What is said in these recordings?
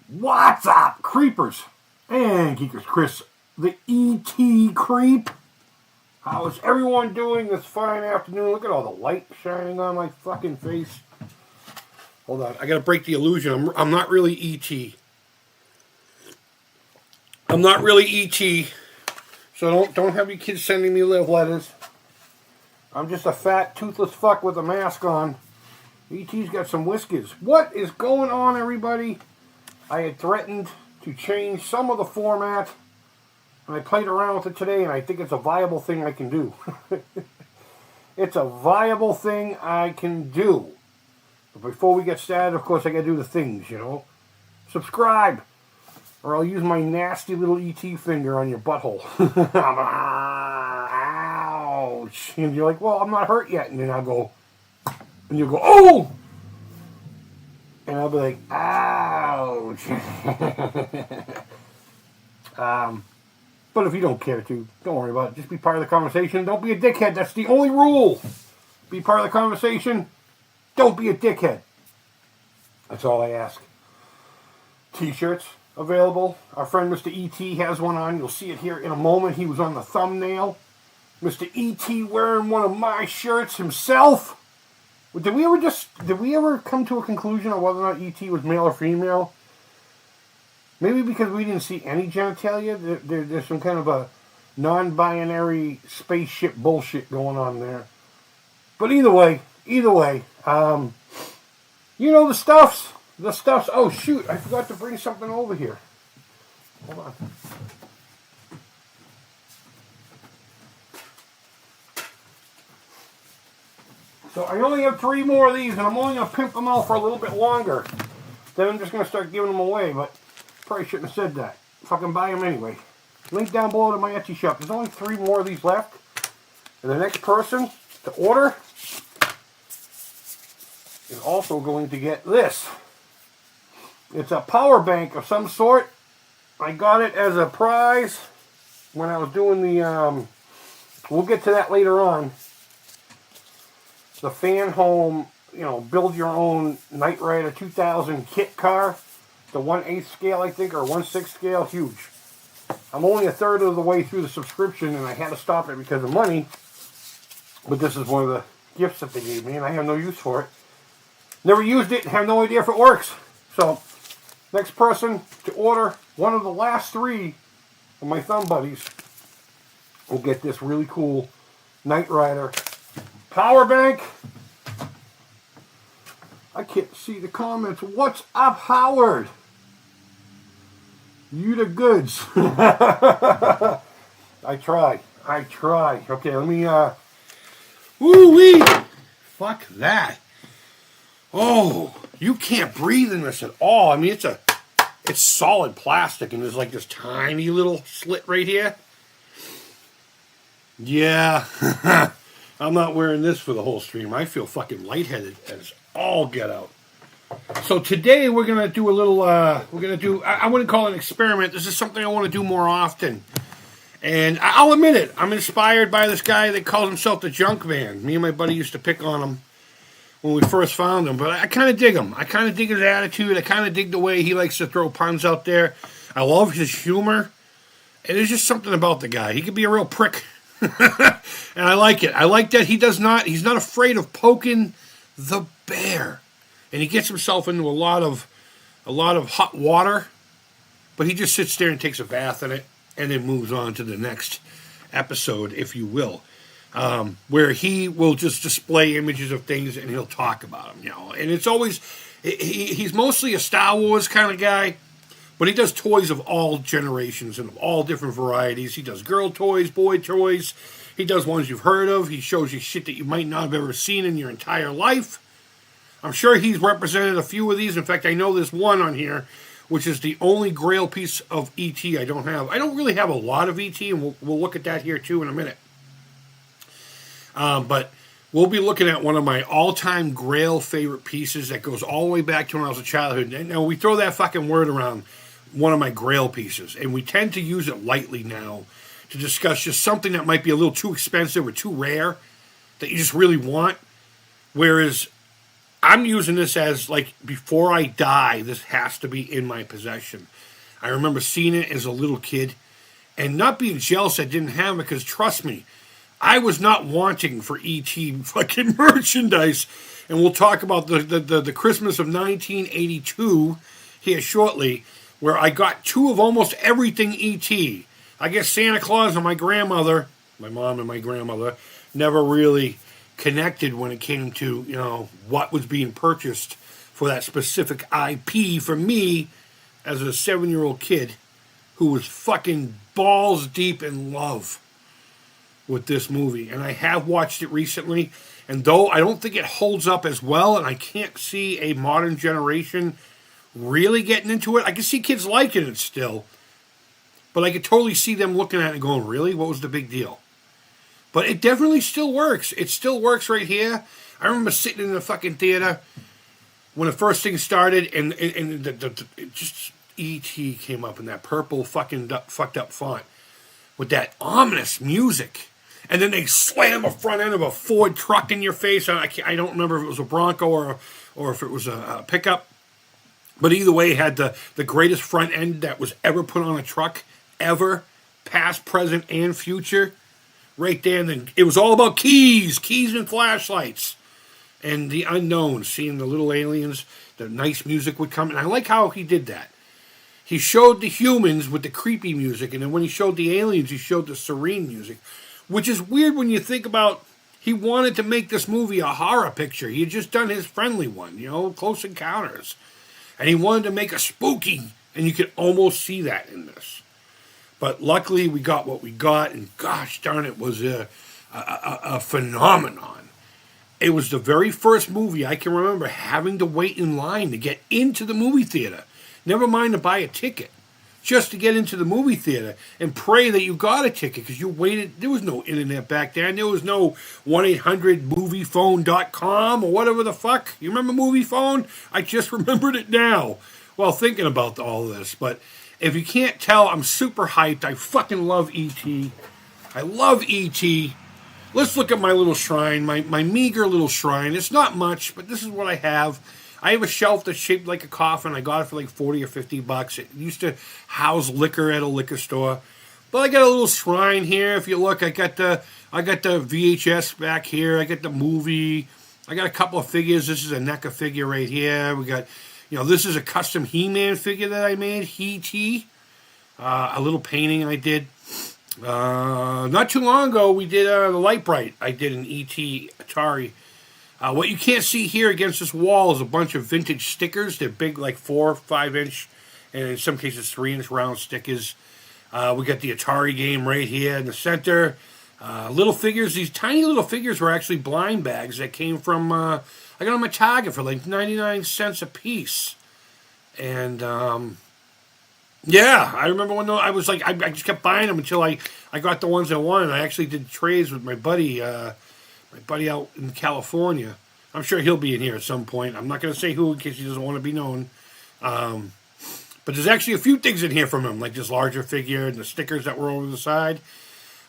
What's up, creepers and geekers? Chris, the E.T. Creep. How is everyone doing this fine afternoon? Look at all the light shining on my fucking face. Hold on, I gotta break the illusion. I'm not really E.T. I'm not really E.T. So don't have your kids sending me love letters. I'm just a fat, toothless fuck with a mask on. E.T.'s got some whiskers. What is going on, everybody? I had threatened to change some of the format, and I played around with it today, and I think it's a viable thing I can do. It's a viable thing I can do. But before we get started, of course, I gotta do the things, you know. Subscribe, or I'll use my nasty little ET finger on your butthole. Ouch! And you're like, well, I'm not hurt yet. And then I'll go, and you'll go, oh! And I'll be like, ouch. But if you don't care to, don't worry about it. Just be part of the conversation. Don't be a dickhead. That's the only rule. Be part of the conversation. Don't be a dickhead. That's all I ask. T-shirts available. Our friend Mr. E.T. has one on. You'll see it here in a moment. He was on the thumbnail. Mr. E.T. wearing one of my shirts himself. Did we ever come to a conclusion on whether or not E.T. was male or female? Maybe because we didn't see any genitalia. There's some kind of a non-binary spaceship bullshit going on there. But either way, you know the stuffs. Oh shoot, I forgot to bring something over here. Hold on. So I only have 3 more of these, and I'm only going to pimp them out for a little bit longer. Then I'm just going to start giving them away, but probably shouldn't have said that. Fucking buy them anyway. Link down below to my Etsy shop. There's only 3 more of these left. And the next person to order is also going to get this. It's a power bank of some sort. I got it as a prize when I was doing the, we'll get to that later on. The Fan Home, build your own Knight Rider 2000 kit car. The 1/8 scale, I think, or 1/6 scale, huge. I'm only a third of the way through the subscription, and I had to stop it because of money. But this is one of the gifts that they gave me, and I have no use for it. Never used it, have no idea if it works. So, next person to order one of the last 3 of my thumb buddies will get this really cool Knight Rider power bank. I can't see the comments. What's up, Howard? You the goods. I try. Okay, let me, woo-wee. Fuck that. Oh, you can't breathe in this at all. I mean, it's solid plastic, and there's like this tiny little slit right here. Yeah. I'm not wearing this for the whole stream. I feel fucking lightheaded as all get out. So today we're going to do a little, I wouldn't call it an experiment. This is something I want to do more often. And I'll admit it, I'm inspired by this guy that calls himself the Junk Man. Me and my buddy used to pick on him when we first found him. But I kind of dig him. I kind of dig his attitude. I kind of dig the way he likes to throw puns out there. I love his humor. And there's just something about the guy. He could be a real prick. And I like it. I like that he's not afraid of poking the bear. And he gets himself into a lot of hot water, but he just sits there and takes a bath in it and then moves on to the next episode, if you will. Where he will just display images of things and he'll talk about them, And it's always he's mostly a Star Wars kind of guy. But he does toys of all generations and of all different varieties. He does girl toys, boy toys. He does ones you've heard of. He shows you shit that you might not have ever seen in your entire life. I'm sure he's represented a few of these. In fact, I know there's one on here, which is the only Grail piece of E.T. I don't have. I don't really have a lot of E.T., and we'll look at that here, too, in a minute. But we'll be looking at one of my all-time Grail favorite pieces that goes all the way back to when I was a childhood. Now, we throw that fucking word around, one of my Grail pieces, and we tend to use it lightly now to discuss just something that might be a little too expensive or too rare that you just really want. Whereas I'm using this as, like, before I die, this has to be in my possession. I remember seeing it as a little kid and not being jealous I didn't have it, because trust me, I was not wanting for E.T. fucking merchandise. And we'll talk about the Christmas of 1982 here shortly, where I got two of almost everything E.T. I guess Santa Claus and my grandmother, my mom and my grandmother, never really connected when it came to, you know, what was being purchased for that specific IP for me as a 7-year-old kid who was fucking balls deep in love with this movie. And I have watched it recently, and though I don't think it holds up as well, and I can't see a modern generation really getting into it, I can see kids liking it still, but I could totally see them looking at it and going, really? What was the big deal? But it definitely still works. It still works right here. I remember sitting in the fucking theater when the first thing started, and it just E.T. came up in that purple fucking fucked up font with that ominous music. And then they slam a front end of a Ford truck in your face. And I don't remember if it was a Bronco or if it was a pickup. But either way, it had the greatest front end that was ever put on a truck, ever, past, present, and future. Right there, and then it was all about keys and flashlights, and the unknown, seeing the little aliens, the nice music would come, and I like how he did that. He showed the humans with the creepy music, and then when he showed the aliens, he showed the serene music, which is weird when you think about, he wanted to make this movie a horror picture. He had just done his friendly one, you know, Close Encounters, and he wanted to make a spooky, and you could almost see that in this. But luckily, we got what we got, and gosh darn, it was a phenomenon. It was the very first movie I can remember having to wait in line to get into the movie theater. Never mind to buy a ticket, just to get into the movie theater and pray that you got a ticket, because you waited. There was no internet back then. There was no 1-800-MoviePhone.com or whatever the fuck. You remember Movie Phone? I just remembered it now while thinking about all this, but if you can't tell, I'm super hyped. I fucking love E.T. I love E.T. Let's look at my little shrine, my meager little shrine. It's not much, but this is what I have. I have a shelf that's shaped like a coffin. I got it for like $40 or $50. It used to house liquor at a liquor store. But I got a little shrine here. If you look, I got the VHS back here. I got the movie. I got a couple of figures. This is a NECA figure right here. We got, you know, this is a custom He-Man figure that I made, He-T. A little painting I did. Not too long ago, we did the Light Bright. I did an E.T. Atari. What you can't see here against this wall is a bunch of vintage stickers. They're big, like 4 or 5 inch, and in some cases 3-inch round stickers. We got the Atari game right here in the center. Little figures. These tiny little figures were actually blind bags that came from... I got them at Target for like 99 cents a piece. And, yeah, I remember when I was like, I just kept buying them until I got the ones I wanted. I actually did trades with my buddy out in California. I'm sure he'll be in here at some point. I'm not going to say who in case he doesn't want to be known. But there's actually a few things in here from him, like this larger figure and the stickers that were over the side.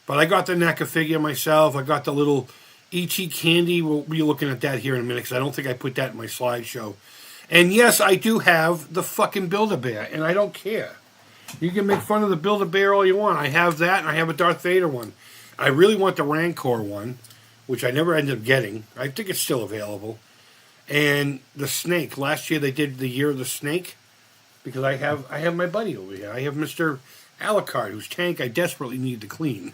But I got the NECA figure myself. I got the little E.T. candy. We'll be looking at that here in a minute, because I don't think I put that in my slideshow. And yes, I do have the fucking Build-A-Bear, and I don't care. You can make fun of the Build-A-Bear all you want. I have that, and I have a Darth Vader one. I really want the Rancor one, which I never ended up getting. I think it's still available. And the Snake. Last year they did the Year of the Snake, because I have my buddy over here. I have Mr. Alucard, whose tank I desperately need to clean.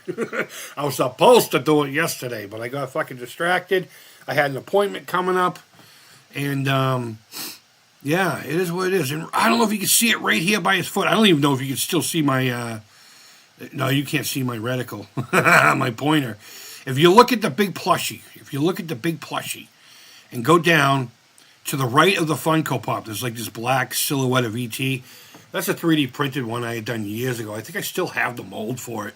I was supposed to do it yesterday, but I got fucking distracted. I had an appointment coming up, and yeah, it is what it is. And I don't know if you can see it right here by his foot. I don't even know if you can still see my... no, you can't see my reticle, my pointer. If you look at the big plushie, and go down to the right of the Funko Pop, there's like this black silhouette of E.T., that's a 3D printed one I had done years ago. I think I still have the mold for it.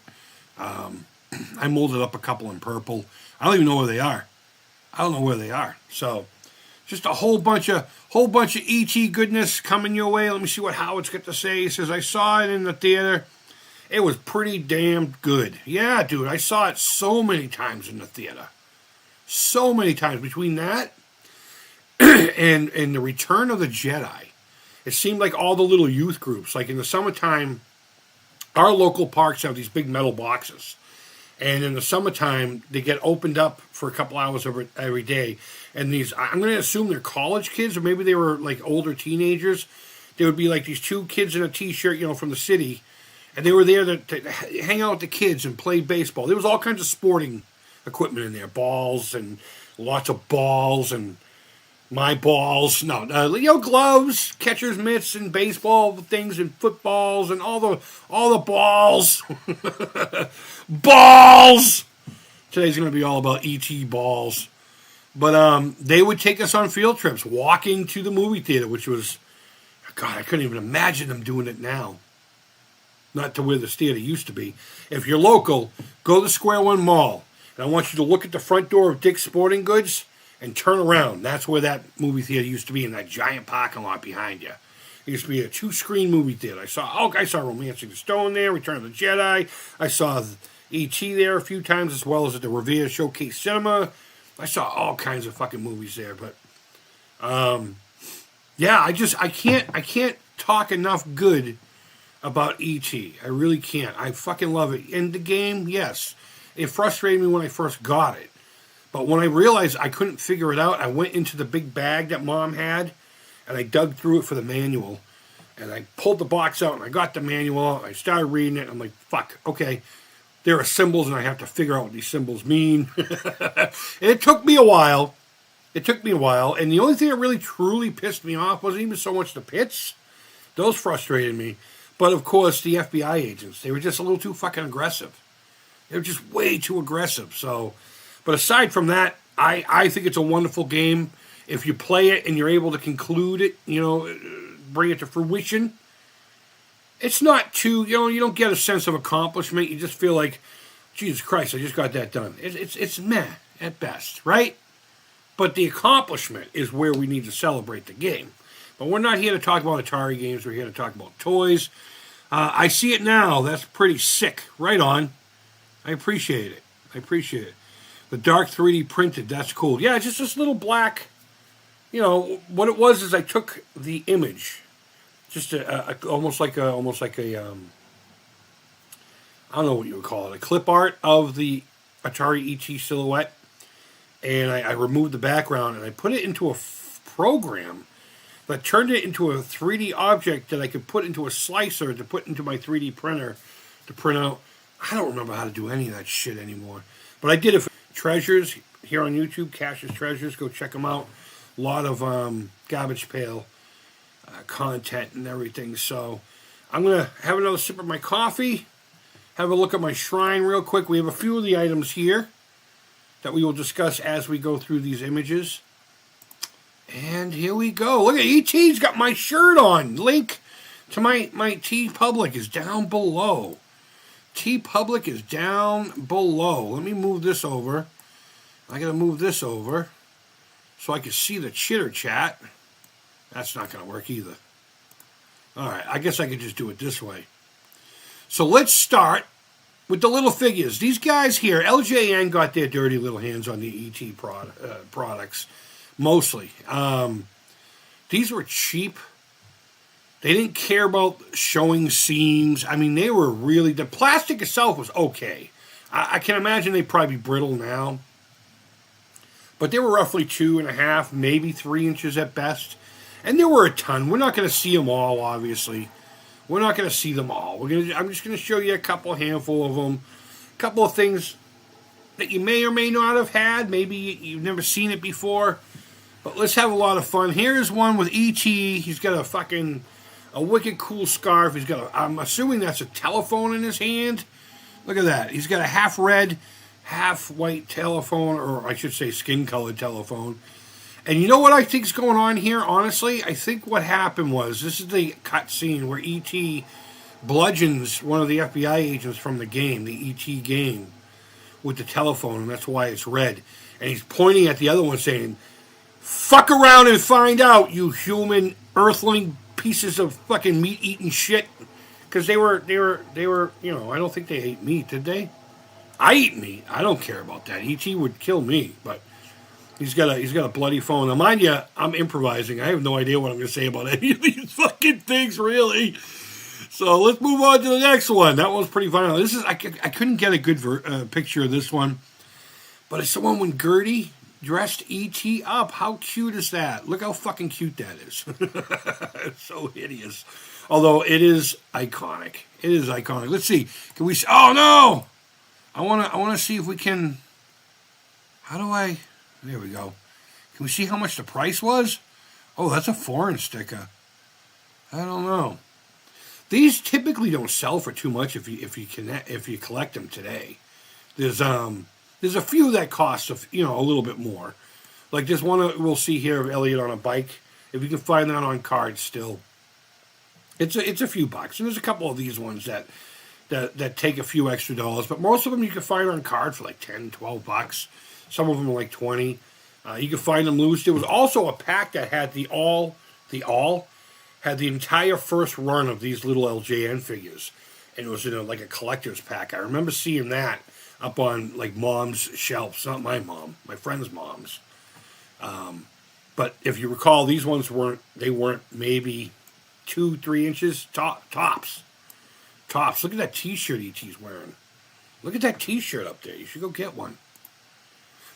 I molded up a couple in purple. I don't even know where they are. So, just a whole bunch of E.T. goodness coming your way. Let me see what Howard's got to say. He says, I saw it in the theater. It was pretty damn good. Yeah, dude, I saw it so many times in the theater. So many times. Between that and the Return of the Jedi. It seemed like all the little youth groups, like in the summertime, our local parks have these big metal boxes. And in the summertime, they get opened up for a couple hours every day. And these, I'm going to assume they're college kids, or maybe they were like older teenagers. They would be like these two kids in a t-shirt, from the city. And they were there to hang out with the kids and play baseball. There was all kinds of sporting equipment in there. Balls and lots of balls and my balls. No, gloves, catcher's mitts and baseball things and footballs and all the balls. Balls! Today's going to be all about E.T. balls. But they would take us on field trips, walking to the movie theater, which was, God, I couldn't even imagine them doing it now. Not to where the theater used to be. If you're local, go to Square One Mall. And I want you to look at the front door of Dick's Sporting Goods and turn around. That's where that movie theater used to be, in that giant parking lot behind you. It used to be a 2-screen movie theater. I saw Romancing the Stone there, Return of the Jedi. I saw E.T. there a few times, as well as at the Revere Showcase Cinema. I saw all kinds of fucking movies there. But, yeah, I can't talk enough good about E.T. I really can't. I fucking love it. In the game, yes. It frustrated me when I first got it. But when I realized I couldn't figure it out, I went into the big bag that Mom had, and I dug through it for the manual. And I pulled the box out, and I got the manual out, and I started reading it, and I'm like, fuck, okay, there are symbols, and I have to figure out what these symbols mean. And it took me a while. And the only thing that really, truly pissed me off wasn't even so much the pits. Those frustrated me. But, of course, the FBI agents, they were just a little too fucking aggressive. They were just way too aggressive. So, but aside from that, I think it's a wonderful game. If you play it and you're able to conclude it, bring it to fruition, it's not too, you don't get a sense of accomplishment. You just feel like, Jesus Christ, I just got that done. It's meh at best, right? But the accomplishment is where we need to celebrate the game. But we're not here to talk about Atari games. We're here to talk about toys. I see it now. That's pretty sick. Right on. I appreciate it. The dark 3D printed. That's cool. Yeah, just this little black. What it was is I took the image, just almost like a I don't know what you would call it, a clip art of the Atari ET silhouette, and I removed the background and I put it into a program that turned it into a 3D object that I could put into a slicer to put into my 3D printer to print out. I don't remember how to do any of that shit anymore. But I did it for Treasures here on YouTube, Cash's Treasures. Go check them out. A lot of garbage pail content and everything. So I'm going to have another sip of my coffee, have a look at my shrine real quick. We have a few of the items here that we will discuss as we go through these images. And here we go. Look at E.T.'s got my shirt on. Link to my T Public is down below. T Public is down below. Let me move this over. I gotta move this over so I can see the chitter chat. That's not gonna work either. Alright, I guess I could just do it this way. So let's start with the little figures. These guys here, LJN got their dirty little hands on the ET products. Mostly. These were cheap. They didn't care about showing seams. I mean, they were really... The plastic itself was okay. I can imagine they'd probably be brittle now. But they were roughly 2.5, maybe 3 inches at best. And there were a ton. We're not going to see them all, obviously. We're not going to see them all. I'm just going to show you a handful of them. A couple of things that you may or may not have had. Maybe you've never seen it before. But let's have a lot of fun. Here's one with E.T. He's got a wicked cool scarf. I'm assuming that's a telephone in his hand. Look at that. He's got a half red, half white telephone, or I should say skin-colored telephone. And you know what I think is going on here, honestly? I think what happened was, this is the cut scene where E.T. bludgeons one of the FBI agents from the game, the E.T. game, with the telephone, and that's why it's red. And he's pointing at the other one saying, "Fuck around and find out, you human earthling pieces of fucking meat-eating shit." Because they were, I don't think they ate meat, did they? I eat meat. I don't care about that. E.T. would kill me, but He's got a bloody phone. Now, mind you, I'm improvising. I have no idea what I'm going to say about any of these fucking things, really. So let's move on to the next one. That one's pretty violent. This is I couldn't get a good picture of this one, but it's the one when Gertie dressed E.T. up. How cute is that? Look how fucking cute that is. It's so hideous. Although it is iconic. It is iconic. Let's see. Can we? Oh no! I wanna see if we can. How do I? There we go. Can we see how much the price was? Oh, that's a foreign sticker. I don't know. These typically don't sell for too much if you collect them today. There's a few that cost a little bit more. Like this one we'll see here of Elliot on a bike. If you can find that on card still, it's a few bucks. And there's a couple of these ones that take a few extra dollars, but most of them you can find on card for like 10, 12 bucks. Some of them are like 20. You can find them loose. There was also a pack that had had the entire first run of these little LJN figures, and it was in like a collector's pack. I remember seeing that up on like mom's shelves. Not my mom, my friend's mom's. But if you recall, these ones weren't maybe 2-3 inches tops. Look at that T-shirt E.T.'s wearing. Look at that T-shirt up there. You should go get one.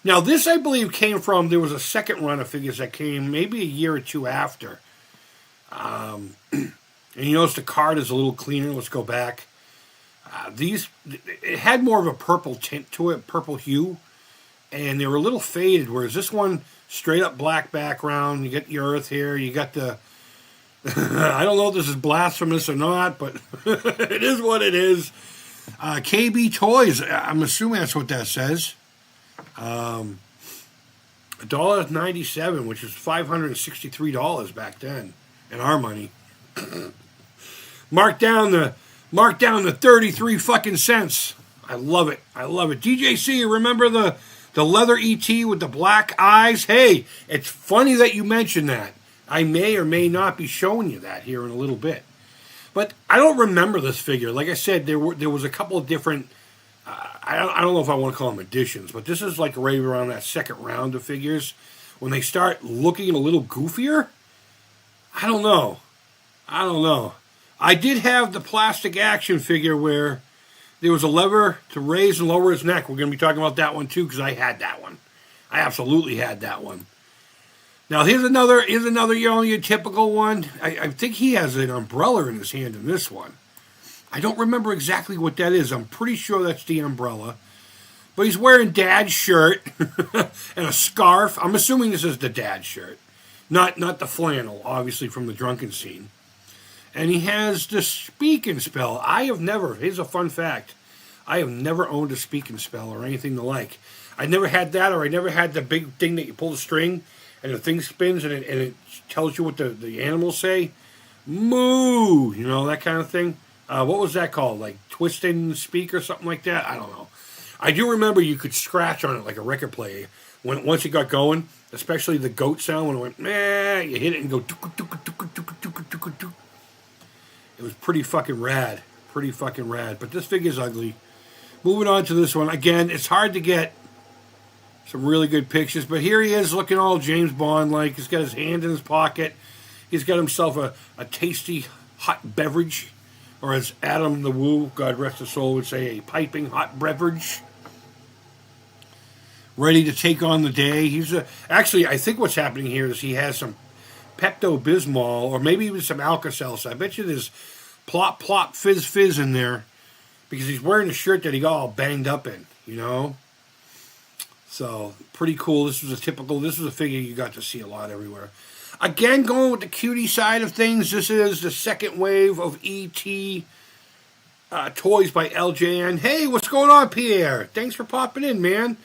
Now this, I believe, came from, there was a second run of figures that came maybe a year or two after. And you notice the card is a little cleaner. Let's go back. It had more of a purple tint to it, purple hue, and they were a little faded, whereas this one, straight up black background. You get the earth here. You got the, I don't know if this is blasphemous or not, but it is what it is. KB Toys, I'm assuming that's what that says. $1.97, which is $563 back then in our money. Mark down the 33 fucking cents. I love it. DJC, remember the leather ET with the black eyes? Hey, it's funny that you mentioned that. I may or may not be showing you that here in a little bit. But I don't remember this figure. Like I said, there was a couple of different, I don't know if I want to call them editions, but this is like right around that second round of figures. When they start looking a little goofier, I don't know. I did have the plastic action figure where there was a lever to raise and lower his neck. We're going to be talking about that one too, because I had that one. I absolutely had that one. Now here's another your typical one. I think he has an umbrella in his hand in this one. I don't remember exactly what that is. I'm pretty sure that's the umbrella. But he's wearing Dad's shirt and a scarf. I'm assuming this is the Dad shirt. Not the flannel, obviously, from the drunken scene. And he has the speak and spell. Here's a fun fact. I have never owned a speak and spell or anything the like. I never had that, or I never had the big thing that you pull the string and the thing spins and it tells you what the animals say. Moo! That kind of thing. What was that called? Like twist and speak or something like that? I don't know. I do remember you could scratch on it like a record player. Once it got going, especially the goat sound, when it went, meh, you hit it and go, tuk, tuk, tuk, tuk, tuk, tuk, tuk. It was pretty fucking rad. But this figure's ugly. Moving on to this one. Again, it's hard to get some really good pictures, but here he is looking all James Bond-like. He's got his hand in his pocket. He's got himself a tasty hot beverage, or as Adam the Woo, God rest his soul, would say, a piping hot beverage. Ready to take on the day. Actually, I think what's happening here is he has some Pepto-Bismol, or maybe even some Alka-Seltzer. I bet you there's plop, plop, fizz, fizz in there, because he's wearing a shirt that he got all banged up in, So, pretty cool. This was a figure you got to see a lot everywhere. Again, going with the cutie side of things, this is the second wave of E.T. Toys by LJN. Hey, what's going on, Pierre? Thanks for popping in, man.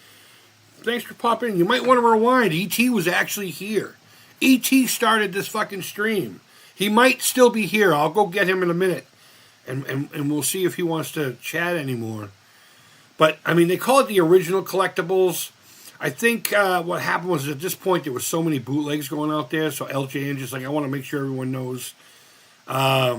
You might want to rewind. E.T. was actually here. E.T. started this fucking stream. He might still be here. I'll go get him in a minute. And we'll see if he wants to chat anymore. But, I mean, they call it the original collectibles. I think what happened was at this point there were so many bootlegs going out there, so LJN just I want to make sure everyone knows. I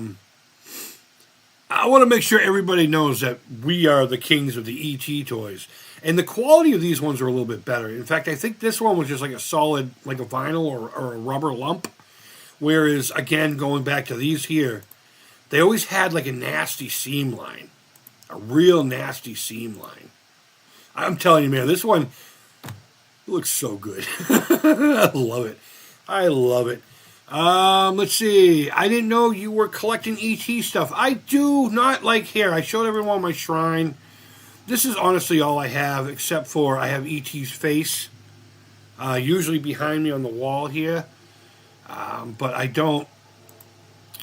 want to make sure everybody knows that we are the kings of the ET toys. And the quality of these ones are a little bit better. In fact, I think this one was just like a solid, like a vinyl or a rubber lump. Whereas, again, going back to these here, they always had like a nasty seam line. A real nasty seam line. I'm telling you, man, this one looks so good. I love it. I love it. Let's see. I didn't know you were collecting ET stuff. I do not like here. I showed everyone my shrine. This is honestly all I have, except for I have ET's face, usually behind me on the wall here. But I don't,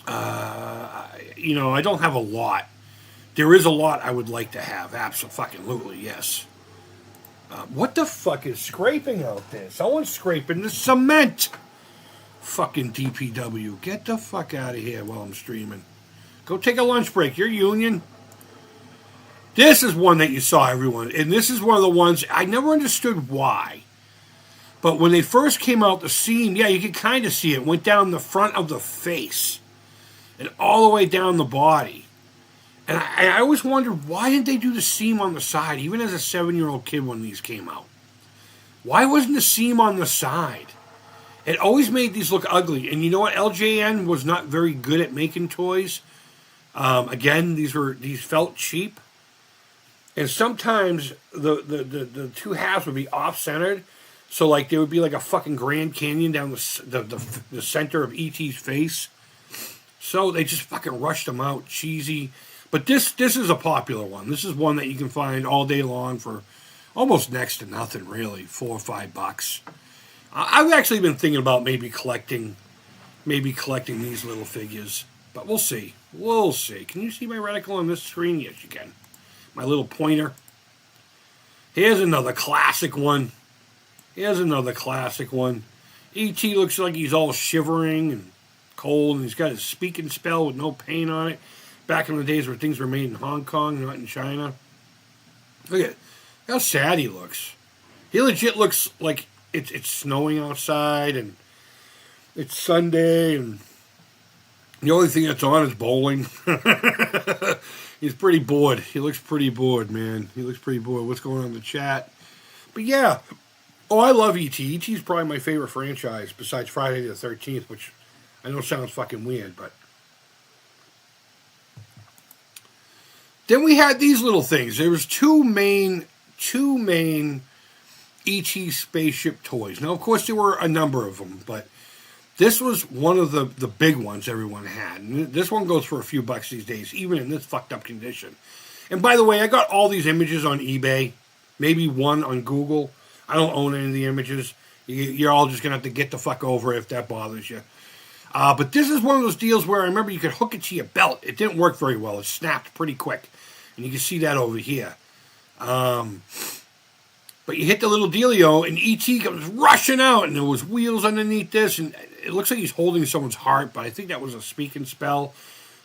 I don't have a lot. There is a lot I would like to have. Absolutely, yes. What the fuck is scraping out there? Someone's scraping the cement. Fucking DPW. Get the fuck out of here while I'm streaming. Go take a lunch break. You're union. This is one that you saw, everyone. And this is one of the ones I never understood why. But when they first came out, the seam, yeah, you could kind of see it. Went down the front of the face. And all the way down the body. And I always wondered, why didn't they do the seam on the side, even as a 7-year-old kid when these came out? Why wasn't the seam on the side? It always made these look ugly. And you know what? LJN was not very good at making toys. Again, these felt cheap. And sometimes the two halves would be off-centered. So, like, there would be like a fucking Grand Canyon down the center of E.T.'s face. So they just fucking rushed them out. Cheesy. But this is a popular one. This is one that you can find all day long for almost next to nothing, really. $4 or $5. I've actually been thinking about maybe collecting these little figures. But we'll see. We'll see. Can you see my reticle on this screen? Yes, you can. My little pointer. Here's another classic one. E.T. looks like he's all shivering and cold, and he's got his speaking spell with no paint on it. Back in the days where things were made in Hong Kong, not in China. Look at how sad he looks. He legit looks like it's snowing outside, and it's Sunday, and the only thing that's on is bowling. He's pretty bored. He looks pretty bored, man. He looks pretty bored. What's going on in the chat? But yeah. Oh, I love E.T. E.T.'s probably my favorite franchise besides Friday the 13th, which I know sounds fucking weird, but... Then we had these little things. There was two main E.T. spaceship toys. Now, of course, there were a number of them, but this was one of the big ones everyone had. And this one goes for a few bucks these days, even in this fucked up condition. And by the way, I got all these images on eBay, maybe one on Google. I don't own any of the images. You're all just going to have to get the fuck over it if that bothers you. But this is one of those deals where I remember you could hook it to your belt. It didn't work very well. It snapped pretty quick. And you can see that over here. But you hit the little dealio, and E.T. comes rushing out, and there was wheels underneath this, and it looks like he's holding someone's heart, but I think that was a speaking spell.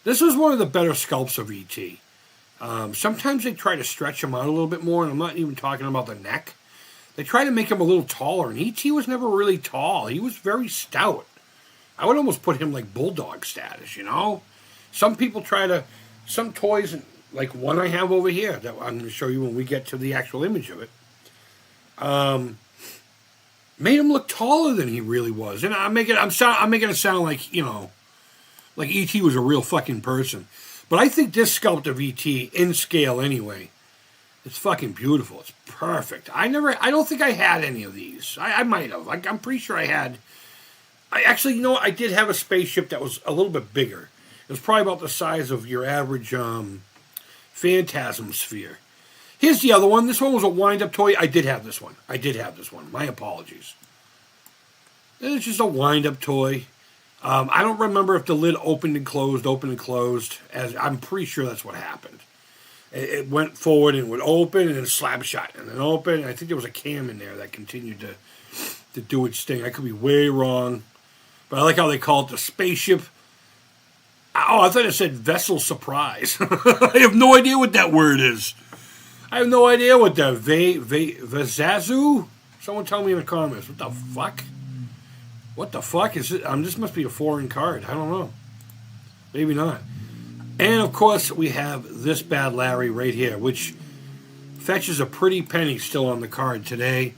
This was one of the better sculpts of E.T. Sometimes they try to stretch him out a little bit more, and I'm not even talking about the neck. They try to make him a little taller, and E.T. was never really tall. He was very stout. I would almost put him like bulldog status, you know? Some people some toys, like one I have over here that I'm going to show you when we get to the actual image of it, made him look taller than he really was. And I'm making it sound like, like E.T. was a real fucking person. But I think this sculpt of E.T. in scale anyway, it's fucking beautiful. It's perfect. I don't think I had any of these. I might have. I'm pretty sure I had. I did have a spaceship that was a little bit bigger. It was probably about the size of your average Phantasm sphere. Here's the other one. This one was a wind-up toy. I did have this one. My apologies. It's just a wind-up toy. I don't remember if the lid opened and closed, as I'm pretty sure that's what happened. It went forward and would open and then slab shut and then open. And I think there was a cam in there that continued to do its thing. I could be way wrong. But I like how they call it the spaceship. Oh, I thought it said vessel surprise. I have no idea what that word is. I have no idea what that Vazazu? Someone tell me in the comments. What the fuck? What the fuck is it? This must be a foreign card. I don't know. Maybe not. And of course, we have this bad Larry right here, which Fetches a pretty penny still on the card today.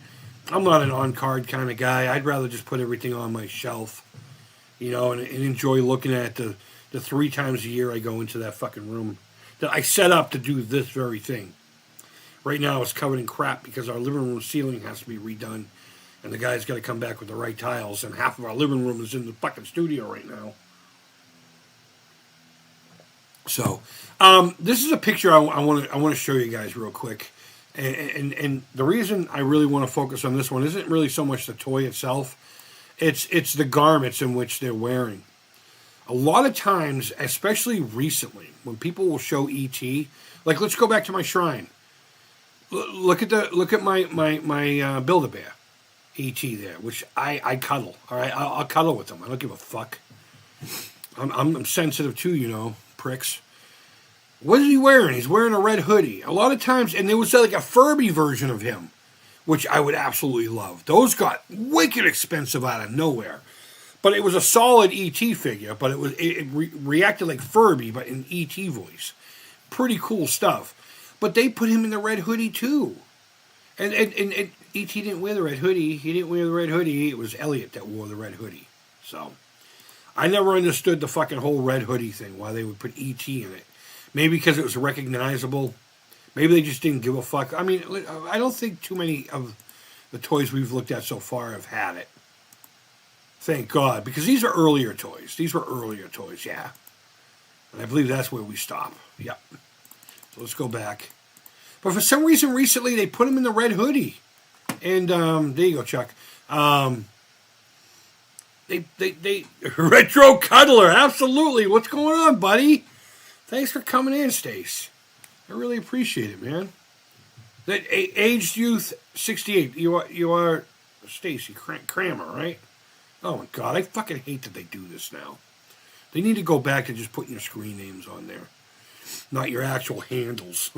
I'm not an on-card kind of guy. I'd rather just put everything on my shelf, you know, and enjoy looking at the 3 times a year I go into that fucking room that I set up to do this very thing. Right now it's covered in crap because our living room ceiling has to be redone, and the guy's got to come back with the right tiles, and half of our living room is in the fucking studio right now. So, this is a picture I want to show you guys real quick, and the reason I really want to focus on this one isn't really so much the toy itself, it's the garments in which they're wearing. A lot of times, especially recently, when people will show ET, like let's go back to my shrine. Look at my Build-A-Bear ET there, which I cuddle. All right, I'll cuddle with them. I don't give a fuck. I'm sensitive too, you know, pricks. What is he wearing? He's wearing a red hoodie. A lot of times, and there was like a Furby version of him, which I would absolutely love. Those got wicked expensive out of nowhere. But it was a solid ET figure, but it reacted like Furby, but in ET voice. Pretty cool stuff. But they put him in the red hoodie too. And ET didn't wear the red hoodie. He didn't wear the red hoodie. It was Elliot that wore the red hoodie. So I never understood the fucking whole red hoodie thing, why they would put ET in it. Maybe because it was recognizable. Maybe they just didn't give a fuck. I mean, I don't think too many of the toys we've looked at so far have had it. Thank God, because these are earlier toys. These were earlier toys, yeah. And I believe that's where we stop. Yep. So let's go back. But for some reason recently they put him in the red hoodie. And there you go, Chuck. They retro cuddler, absolutely. What's going on, buddy? Thanks for coming in, Stace. I really appreciate it, man. That aged youth 68. You are Stacy Kramer, right? Oh my God, I fucking hate that they do this now. They need to go back to just putting your screen names on there, not your actual handles.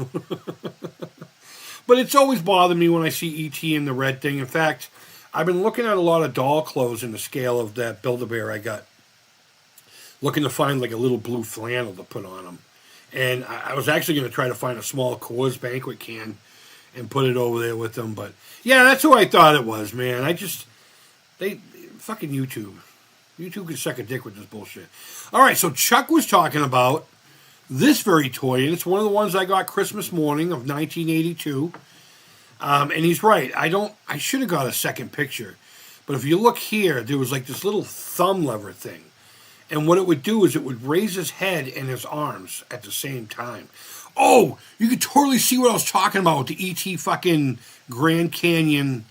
But it's always bothered me when I see ET in the red thing. In fact, I've been looking at a lot of doll clothes in the scale of that Build-A-Bear I got, looking to find like a little blue flannel to put on them. And I was actually going to try to find a small Coors Banquet can and put it over there with them. But yeah, that's who I thought it was, man. Fucking YouTube. YouTube can suck a dick with this bullshit. All right, so Chuck was talking about this very toy, and it's one of the ones I got Christmas morning of 1982. And he's right. I should have got a second picture. But if you look here, there was like this little thumb lever thing. And what it would do is it would raise his head and his arms at the same time. Oh, you could totally see what I was talking about with the ET fucking Grand Canyon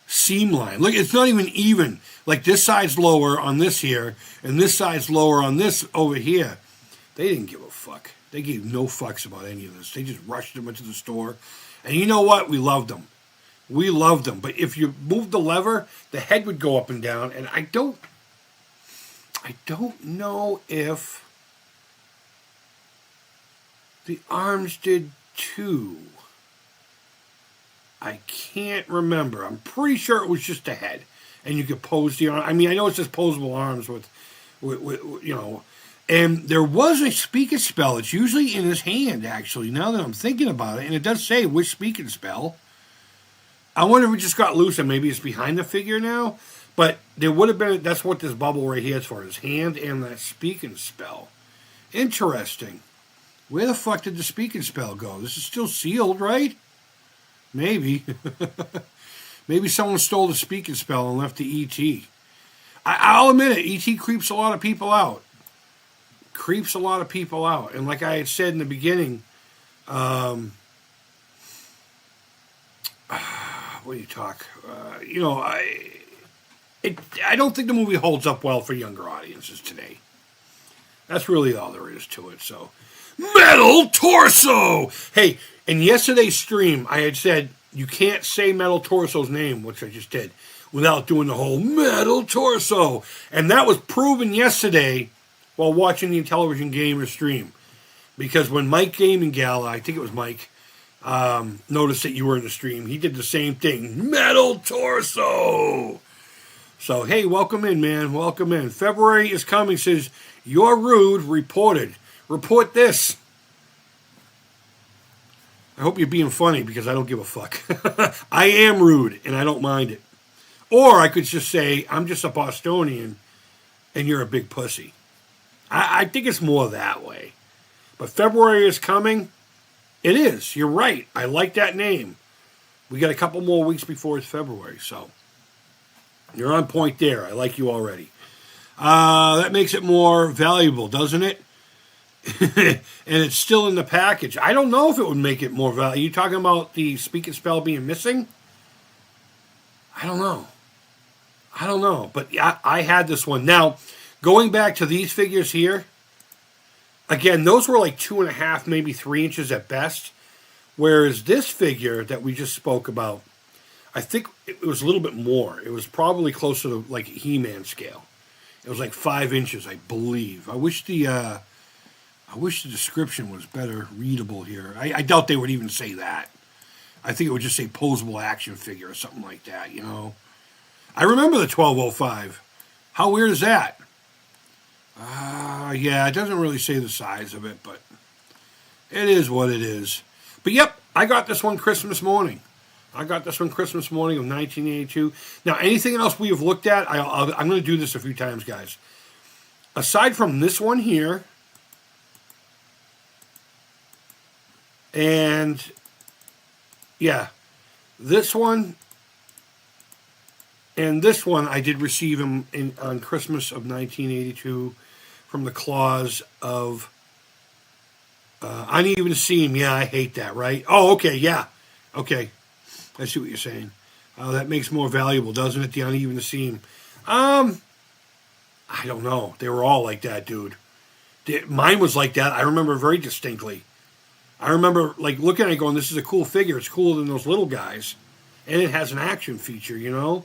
seam line. Look, it's not even. Like this side's lower on this here, and this side's lower on this over here. They didn't give a fuck. They gave no fucks about any of this. They just rushed them into the store. And you know what? We loved them. We loved them. But if you moved the lever, the head would go up and down. And I don't know if the arms did too. I can't remember. I'm pretty sure it was just the head. And you could pose the arm. I mean, I know it's just posable arms with you know. And there was a speak and spell. It's usually in his hand, actually, now that I'm thinking about it. And it does say which speak and spell. I wonder if it just got loose and maybe it's behind the figure now. But there would have been, that's what this bubble right here is for, his hand and that speak and spell. Interesting. Where the fuck did the speak and spell go? This is still sealed, right? Maybe. Maybe someone stole the speak and spell and left the ET. I'll admit it, ET creeps a lot of people out. Creeps a lot of people out. And like I had said in the beginning, what do you talk? You know, I don't think the movie holds up well for younger audiences today. That's really all there is to it. So, Metal Torso! Hey, in yesterday's stream, I had said, you can't say Metal Torso's name, which I just did, without doing the whole Metal Torso. And that was proven yesterday while watching the Intellivision Gamer stream. Because when Mike Gaming Gala, I think it was Mike, noticed that you were in the stream, he did the same thing. Metal Torso! So, hey, welcome in, man. Welcome in. February is coming, says, you're rude, reported. Report this. I hope you're being funny because I don't give a fuck. I am rude and I don't mind it. Or I could just say, I'm just a Bostonian and you're a big pussy. I think it's more that way. But February is coming. It is. You're right. I like that name. We got a couple more weeks before it's February, so you're on point there. I like you already. That makes it more valuable, doesn't it? And it's still in the package. I don't know if it would make it more valuable. Are you talking about the speak and spell being missing? I don't know. But I had this one. Now, going back to these figures here, again, those were like 2.5, maybe 3 inches at best. Whereas this figure that we just spoke about, I think it was a little bit more. It was probably closer to like He-Man scale. It was like 5 inches, I believe. I wish the description was better readable here. I doubt they would even say that. I think it would just say posable action figure or something like that, you know. I remember the 1205. How weird is that? Yeah, it doesn't really say the size of it, but it is what it is. But yep, I got this one Christmas morning. of 1982. Now, anything else we have looked at, I'm going to do this a few times, guys. Aside from this one here, and yeah, this one, and this one I did receive him on Christmas of 1982 from the claws of Uneven Seam. Yeah, I hate that, right? Oh, okay, yeah. Okay. I see what you're saying. That makes more valuable, doesn't it? The Uneven Seam. I don't know. They were all like that, dude. Mine was like that. I remember very distinctly. I remember like looking at it going, this is a cool figure. It's cooler than those little guys. And it has an action feature, you know?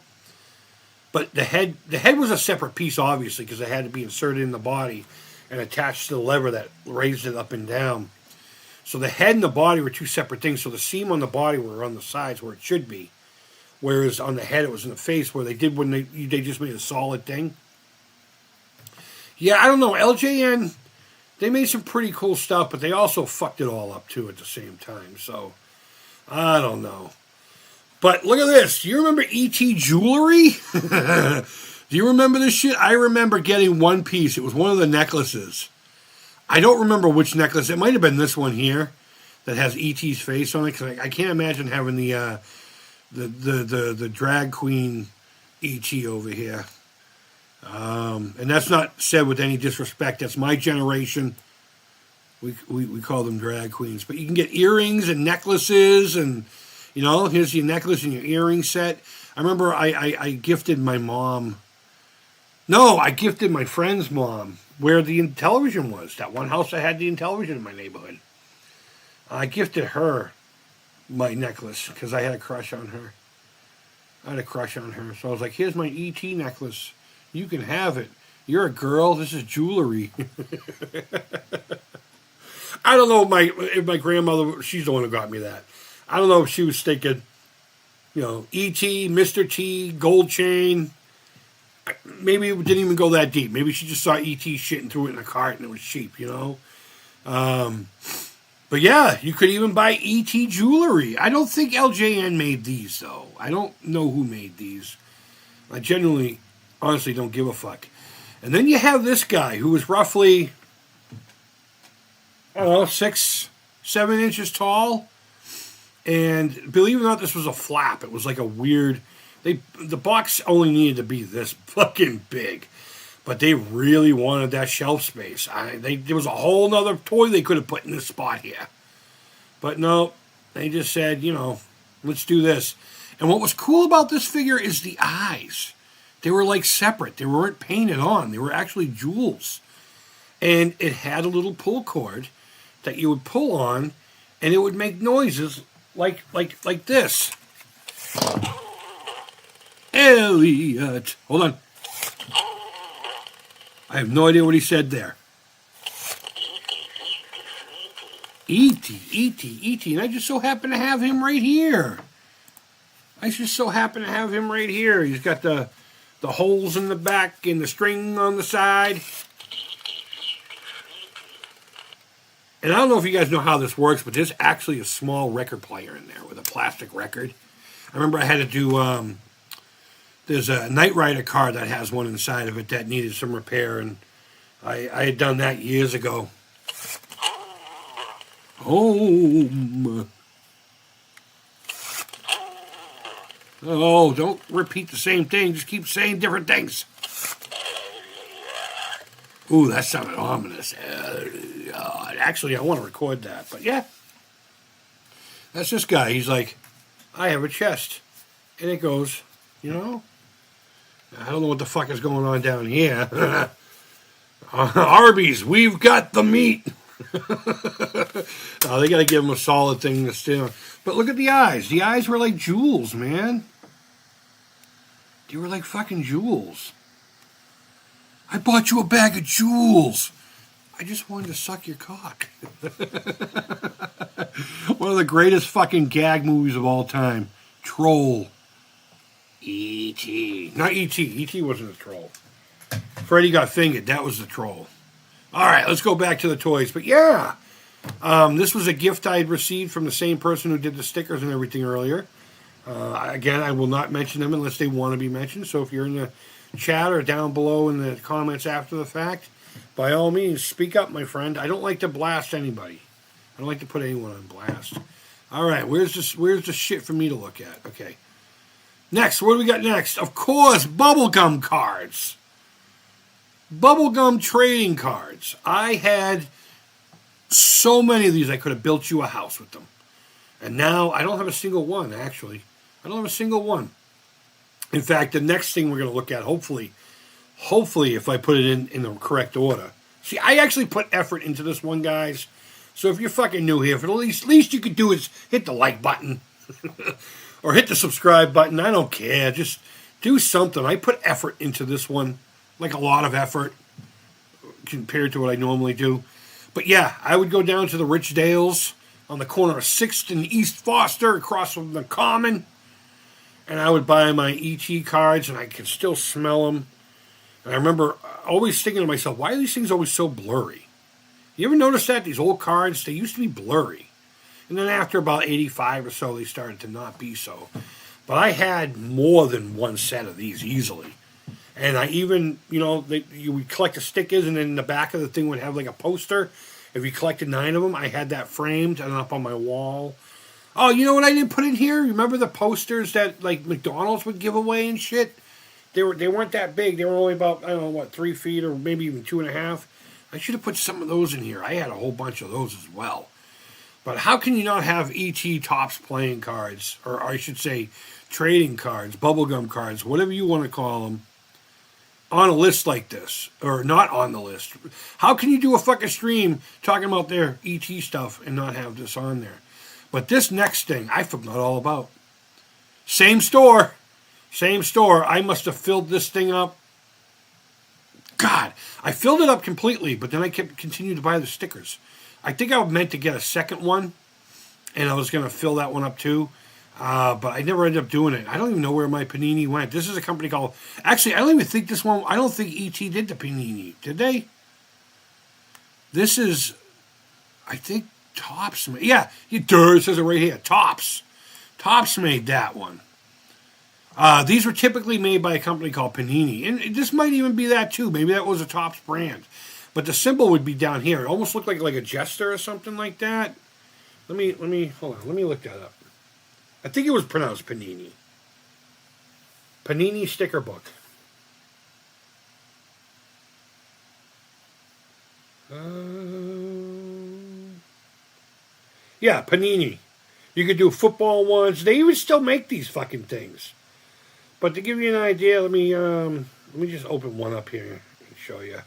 But the head was a separate piece, obviously, because it had to be inserted in the body and attached to the lever that raised it up and down. So the head and the body were two separate things. So the seam on the body were on the sides where it should be. Whereas on the head, it was in the face where they did when they just made a solid thing. Yeah, I don't know. LJN, they made some pretty cool stuff, but they also fucked it all up, too, at the same time. So, I don't know. But look at this. Do you remember E.T. jewelry? Do you remember this shit? I remember getting one piece. It was one of the necklaces. I don't remember which necklace. It might have been this one here that has E.T.'s face on it. Because I can't imagine having the drag queen E.T. over here. And that's not said with any disrespect. That's my generation. We call them drag queens. But you can get earrings and necklaces and, you know, here's your necklace and your earring set. I remember I gifted my mom. No, I gifted my friend's mom where the television was. That one house that had the television in my neighborhood. I gifted her my necklace because I had a crush on her. So I was like, here's my E.T. necklace. You can have it. You're a girl. This is jewelry. I don't know if my grandmother, she's the one who got me that. I don't know if she was thinking, you know, E.T., Mr. T, gold chain. Maybe it didn't even go that deep. Maybe she just saw E.T. shit and threw it in a cart and it was cheap, you know? But yeah, you could even buy E.T. jewelry. I don't think LJN made these, though. I don't know who made these. I genuinely, honestly don't give a fuck. And then you have this guy who was roughly, I don't know, 6, 7 inches tall. And believe it or not, this was a flap. It was like a weird... The box only needed to be this fucking big. But they really wanted that shelf space. There was a whole nother toy they could have put in this spot here. But no, they just said, you know, let's do this. And what was cool about this figure is the eyes. They were like separate. They weren't painted on. They were actually jewels. And it had a little pull cord that you would pull on, and it would make noises like this. Elliot. Hold on. I have no idea what he said there. E.T. And I just so happen to have him right here. He's got the holes in the back and the string on the side. And I don't know if you guys know how this works, but there's actually a small record player in there with a plastic record. I remember I had to do, there's a Knight Rider car that has one inside of it that needed some repair, and I had done that years ago. Home. Oh, don't repeat the same thing. Just keep saying different things. Ooh, that sounded ominous. Actually, I want to record that. But yeah, that's this guy. He's like, I have a chest. And it goes, you know, I don't know what the fuck is going on down here. Arby's, we've got the meat. Oh, they got to give him a solid thing to steal. But look at the eyes. The eyes were like jewels, man. They were like fucking jewels. I bought you a bag of jewels. I just wanted to suck your cock. One of the greatest fucking gag movies of all time. Troll. E.T. Not E.T. E.T. wasn't a troll. Freddy got fingered. That was the troll. All right, let's go back to the toys. But yeah, this was a gift I had received from the same person who did the stickers and everything earlier. Again, I will not mention them unless they want to be mentioned. So if you're in the chat or down below in the comments after the fact, by all means, speak up, my friend. I don't like to blast anybody. I don't like to put anyone on blast. All right, where's the shit for me to look at? Okay. Next, what do we got next? Of course, bubblegum cards. Bubblegum trading cards. I had so many of these I could have built you a house with them. And now I don't have a single one, actually. I don't have a single one. In fact, the next thing we're going to look at, hopefully, if I put it in the correct order. See, I actually put effort into this one, guys. So if you're fucking new here, for the least you could do is hit the like button. Or hit the subscribe button. I don't care. Just do something. I put effort into this one. Like a lot of effort compared to what I normally do. But yeah, I would go down to the Rich Dales on the corner of 6th and East Foster across from the Common. And I would buy my E.T. cards, and I could still smell them. And I remember always thinking to myself, why are these things always so blurry? You ever notice that? These old cards, they used to be blurry. And then after about 85 or so, they started to not be so. But I had more than one set of these easily. And I even, you would collect the stickers, and then in the back of the thing would have like a poster. If you collected 9 of them, I had that framed and up on my wall. Oh, you know what I didn't put in here? Remember the posters that like McDonald's would give away and shit? They weren't that big. They were only about, 3 feet or maybe even 2.5. I should have put some of those in here. I had a whole bunch of those as well. But how can you not have E.T. Topps playing cards, or I should say trading cards, bubblegum cards, whatever you want to call them, on a list like this, or not on the list? How can you do a fucking stream talking about their E.T. stuff and not have this on there? But this next thing, I forgot all about. Same store. I must have filled this thing up. God, I filled it up completely, but then I continued to buy the stickers. I think I meant to get a second one, and I was going to fill that one up too. But I never ended up doing it. I don't even know where my Panini went. This is a company called... Actually, I don't even think this one... I don't think E.T. did the Panini. Did they? This is... I think Topps... Yeah, it says it right here. Topps. Topps made that one. These were typically made by a company called Panini. And this might even be that too. Maybe that was a Topps brand. But the symbol would be down here. It almost looked like a jester or something like that. Let me... Hold on. Let me look that up. I think it was pronounced Panini. Panini sticker book. Yeah, Panini. You could do football ones. They even still make these fucking things. But to give you an idea, let me just open one up here and show you.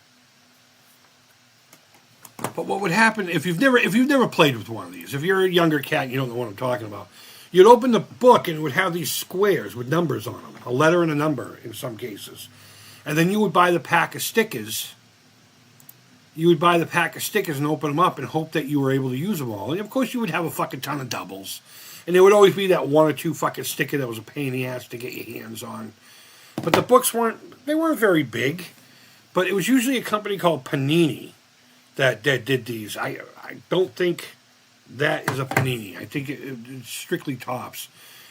But what would happen if you've never played with one of these? If you're a younger cat, you don't know what I'm talking about. You'd open the book and it would have these squares with numbers on them. A letter and a number in some cases. And then you would buy the pack of stickers. You would buy the pack of stickers and open them up and hope that you were able to use them all. And of course you would have a fucking ton of doubles. And there would always be that one or two fucking sticker that was a pain in the ass to get your hands on. But the books weren't very big. But it was usually a company called Panini. that did these. I don't think that is a Panini. I think it's strictly Topps.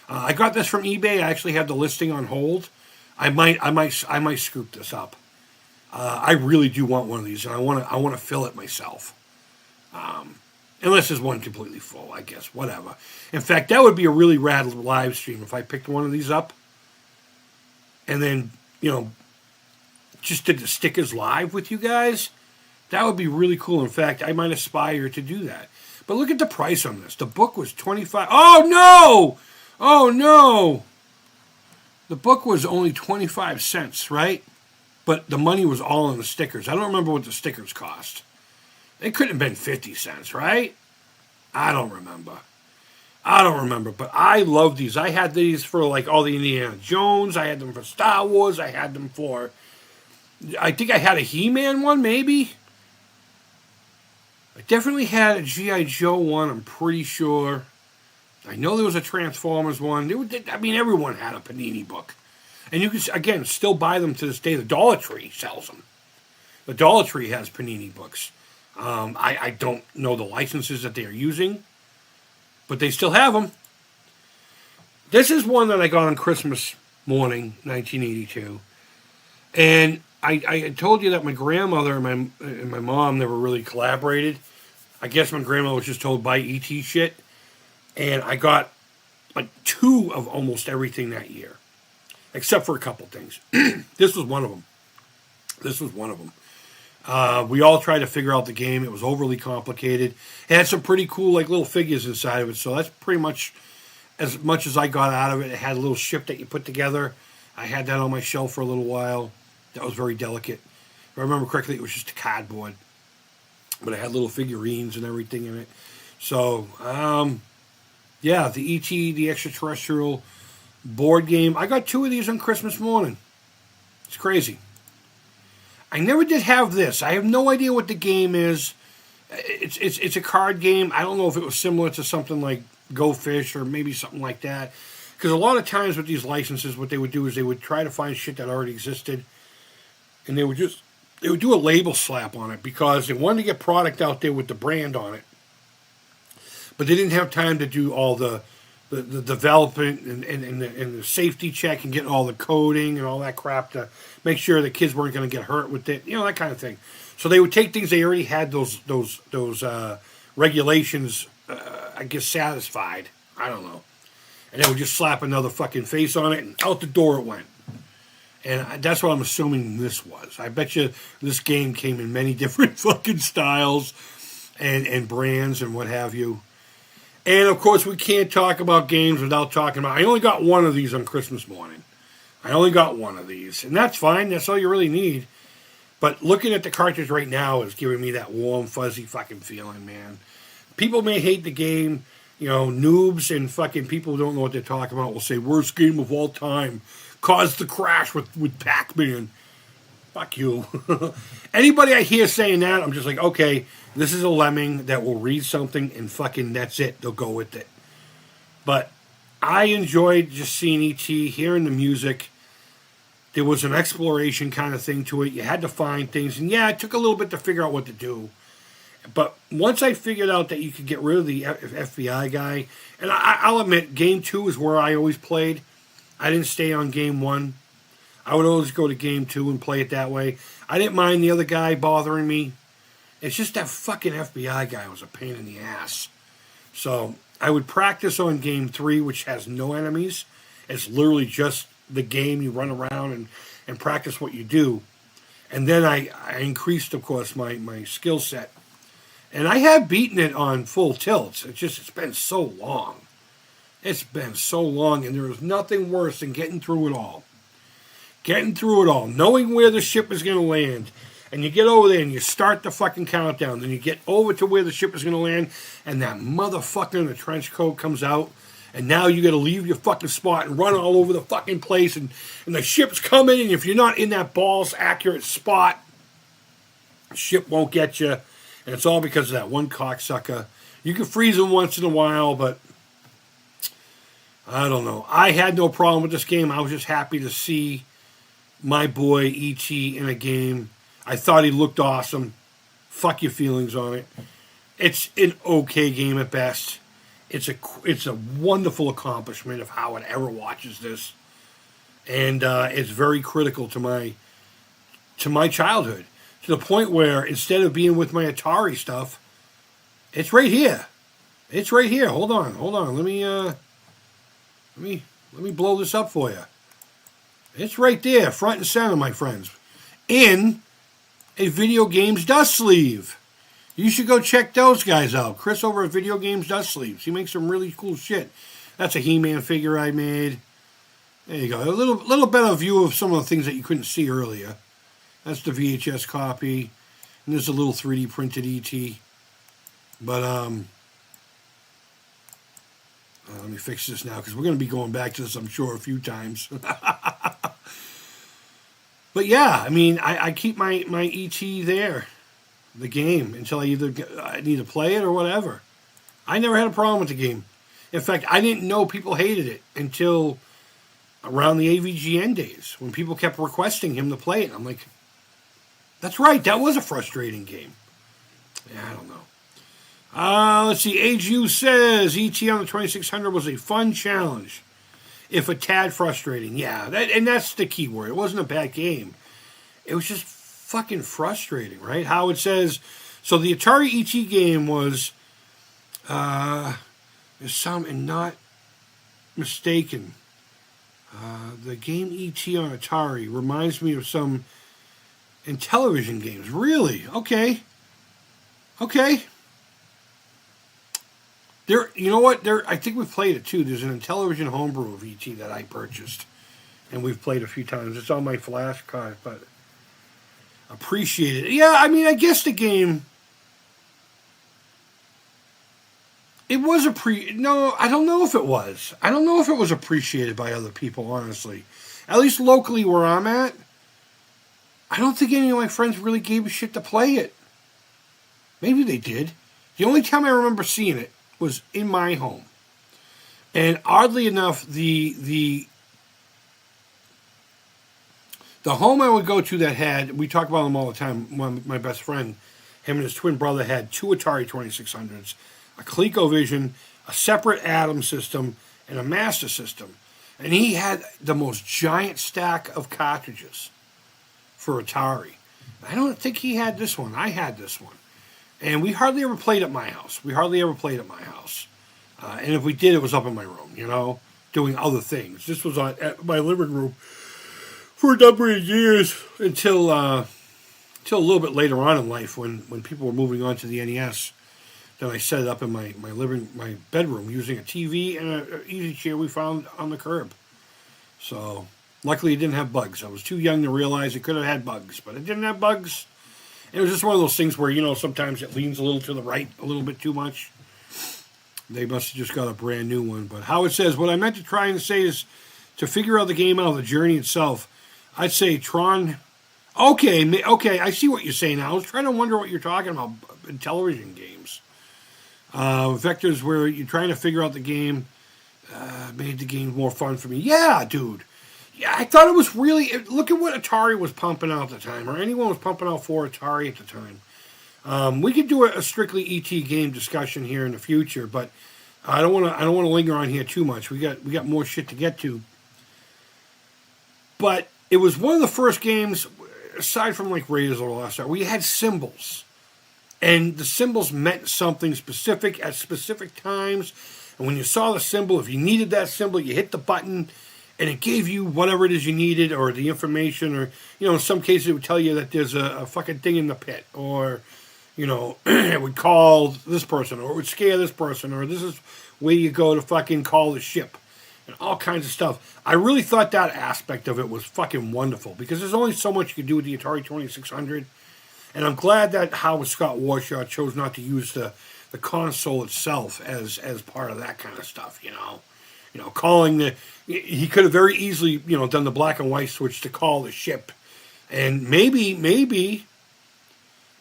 I got this from eBay. I actually have the listing on hold. I might scoop this up. I really do want one of these, and I want to fill it myself. Unless there's one completely full, I guess. Whatever. In fact, that would be a really rad live stream if I picked one of these up, and then just did the stickers live with you guys. That would be really cool. In fact, I might aspire to do that. But look at the price on this. The book was $25. Oh no! Oh no! The book was only 25 cents, right? But the money was all in the stickers. I don't remember what the stickers cost. It couldn't have been 50 cents, right? I don't remember. But I love these. I had these for like all the Indiana Jones. I had them for Star Wars. I had them for... I think I had a He-Man one, maybe. I definitely had a G.I. Joe one, I'm pretty sure. I know there was a Transformers one. Everyone had a Panini book. And you can, again, still buy them to this day. The Dollar Tree sells them. The Dollar Tree has Panini books. I don't know the licenses that they are using, but they still have them. This is one that I got on Christmas morning, 1982. And I told you that my grandmother and my mom never really collaborated. I guess my grandmother was just told buy ET shit. And I got like 2 of almost everything that year. Except for a couple things. This was one of them. We all tried to figure out the game. It was overly complicated. It had some pretty cool like little figures inside of it. So that's pretty much as I got out of it. It had a little ship that you put together. I had that on my shelf for a little while. That was very delicate. If I remember correctly, it was just a cardboard. But it had little figurines and everything in it. So, yeah, the E.T., the extraterrestrial board game. I got 2 of these on Christmas morning. It's crazy. I never did have this. I have no idea what the game is. It's a card game. I don't know if it was similar to something like Go Fish or maybe something like that. Because a lot of times with these licenses, what they would do is they would try to find shit that already existed. And they would do a label slap on it because they wanted to get product out there with the brand on it. But they didn't have time to do all the development and the safety check and getting all the coding and all that crap to make sure the kids weren't going to get hurt with it, that kind of thing. So they would take things they already had those regulations, I guess, satisfied. I don't know. And they would just slap another fucking face on it and out the door it went. And that's what I'm assuming this was. I bet you this game came in many different fucking styles and brands and what have you. And, of course, we can't talk about games without talking about... I only got one of these on Christmas morning. And that's fine. That's all you really need. But looking at the cartridge right now is giving me that warm, fuzzy fucking feeling, man. People may hate the game. Noobs and fucking people who don't know what they're talking about will say, worst game of all time. Caused the crash with Pac-Man. Fuck you. Anybody I hear saying that, I'm just like, okay, this is a lemming that will read something and fucking that's it. They'll go with it. But I enjoyed just seeing E.T., hearing the music. There was an exploration kind of thing to it. You had to find things. And yeah, it took a little bit to figure out what to do. But once I figured out that you could get rid of the FBI guy, and I'll admit, Game 2 is where I always played. I didn't stay on Game 1. I would always go to Game 2 and play it that way. I didn't mind the other guy bothering me. It's just that fucking FBI guy was a pain in the ass. So I would practice on Game 3, which has no enemies. It's literally just the game. You run around and practice what you do. And then I increased, of course, my skill set. And I have beaten it on full tilts. It's been so long. It's been so long, and there is nothing worse than getting through it all. Knowing where the ship is going to land. And you get over there and you start the fucking countdown. Then you get over to where the ship is going to land, and that motherfucker in the trench coat comes out. And now you got to leave your fucking spot and run all over the fucking place. And the ship's coming, and if you're not in that balls accurate spot, the ship won't get you. And it's all because of that one cocksucker. You can freeze him once in a while, but I don't know. I had no problem with this game. I was just happy to see my boy E.T. in a game. I thought he looked awesome. fuck your feelings on it. It's an okay game at best. It's a wonderful accomplishment of how it ever watches this, and it's very critical to my childhood, to the point where instead of being with my Atari stuff, it's right here. It's right here. Hold on. Let me blow this up for you. It's right there, front and center, my friends, in a Video Games Dust Sleeve. You should go check those guys out. Chris over at Video Games Dust Sleeves. He makes some really cool shit. That's a He-Man figure I made. There you go. A little better view of some of the things that you couldn't see earlier. That's the VHS copy. And there's a little 3D printed ET. But, let me fix this now, because we're going to be going back to this, I'm sure, a few times. But yeah, I mean, I keep my ET there, the game, until I need to play it or whatever. I never had a problem with the game. In fact, I didn't know people hated it until around the AVGN days, when people kept requesting him to play it. I'm like, that's right, that was a frustrating game. Yeah, I don't know. Let's see, AGU says, ET on the 2600 was a fun challenge, if a tad frustrating. Yeah, and that's the key word. It wasn't a bad game. It was just fucking frustrating, right? Howard says, so the Atari ET game was, and not mistaken, the game ET on Atari reminds me of some Intellivision games. Really? Okay. There, you know what? I think we've played it too. There's an Intellivision homebrew of ET that I purchased, and we've played a few times. It's on my flash card, but appreciate it. Yeah, I mean, I guess the game. It was No, I don't know if it was. I don't know if it was appreciated by other people. Honestly, at least locally where I'm at, I don't think any of my friends really gave a shit to play it. Maybe they did. The only time I remember seeing it was in my home. And oddly enough, the home I would go to that had, we talk about them all the time, my best friend, him and his twin brother had two Atari 2600s, a ColecoVision, a separate Atom system, and a Master System. And he had the most giant stack of cartridges for Atari. I don't think he had this one. I had this one. And we hardly ever played at my house. And if we did, it was up in my room, doing other things. This was at my living room for a number of years until a little bit later on in life when people were moving on to the NES. Then I set it up in my bedroom using a TV and an easy chair we found on the curb. So luckily it didn't have bugs. I was too young to realize it could have had bugs, but it didn't have bugs. It was just one of those things where, sometimes it leans a little to the right, a little bit too much. They must have just got a brand new one. But Howard says, what I meant to try and say is to figure out the game out, the journey itself, I'd say Tron. Okay, I see what you're saying now. I was trying to wonder what you're talking about in television games. Vectors where you're trying to figure out the game made the game more fun for me. Yeah, dude. Yeah, I thought it was really... Look at what Atari was pumping out at the time, or anyone was pumping out for Atari at the time. We could do a strictly ET game discussion here in the future, but I don't want to linger on here too much. We got more shit to get to. But it was one of the first games, aside from like Raiders of the Lost Ark, where you had symbols. And the symbols meant something specific at specific times. And when you saw the symbol, if you needed that symbol, you hit the button, and it gave you whatever it is you needed, or the information, or, in some cases it would tell you that there's a fucking thing in the pit, or, it would call this person, or it would scare this person, or this is where you go to fucking call the ship, and all kinds of stuff. I really thought that aspect of it was fucking wonderful, because there's only so much you can do with the Atari 2600, and I'm glad that Howard Scott Warshaw chose not to use the console itself as part of that kind of stuff, calling he could have very easily, done the black and white switch to call the ship. And maybe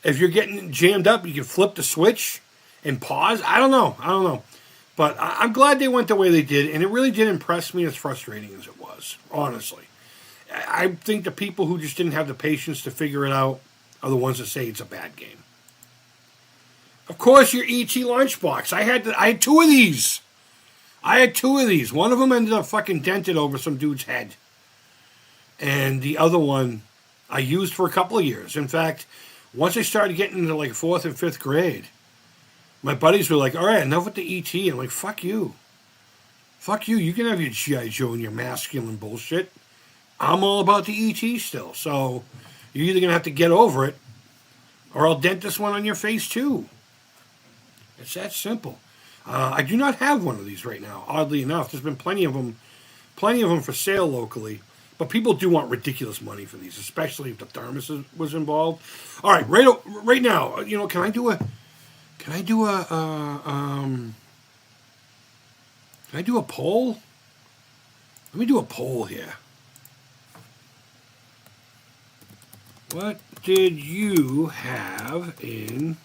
if you're getting jammed up, you can flip the switch and pause. I don't know. But I'm glad they went the way they did, and it really did impress me, as frustrating as it was, honestly. I think the people who just didn't have the patience to figure it out are the ones that say it's a bad game. Of course, your ET lunchbox. I had two of these. One of them ended up fucking dented over some dude's head. And the other one I used for a couple of years. In fact, once I started getting into like 4th and 5th grade, my buddies were like, all right, enough with the ET. I'm like, fuck you. Fuck you. You can have your G.I. Joe and your masculine bullshit. I'm all about the ET still. So you're either going to have to get over it or I'll dent this one on your face too. It's that simple. I do not have one of these right now, oddly enough. There's been plenty of them for sale locally. But people do want ridiculous money for these, especially if the thermos was involved. All right, right now, you know, can I do a poll? Let me do a poll here. What did you have in...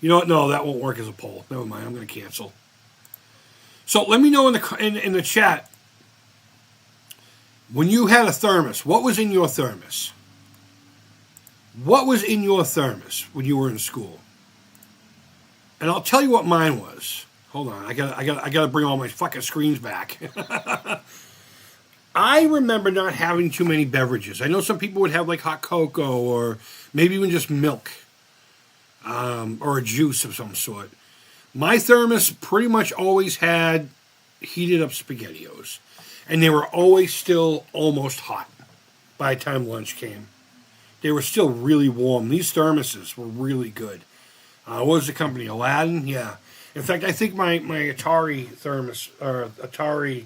You know what? No, that won't work as a poll. Never mind. I'm going to cancel. So let me know in the chat, when you had a thermos, what was in your thermos? What was in your thermos when you were in school? And I'll tell you what mine was. Hold on. I got to bring all my fucking screens back. I remember not having too many beverages. I know some people would have like hot cocoa or maybe even just milk. Or a juice of some sort. My thermos pretty much always had heated up SpaghettiOs. And they were always still almost hot by the time lunch came. They were still really warm. These thermoses were really good. What was the company? Aladdin? Yeah. In fact, I think my Atari thermos, or Atari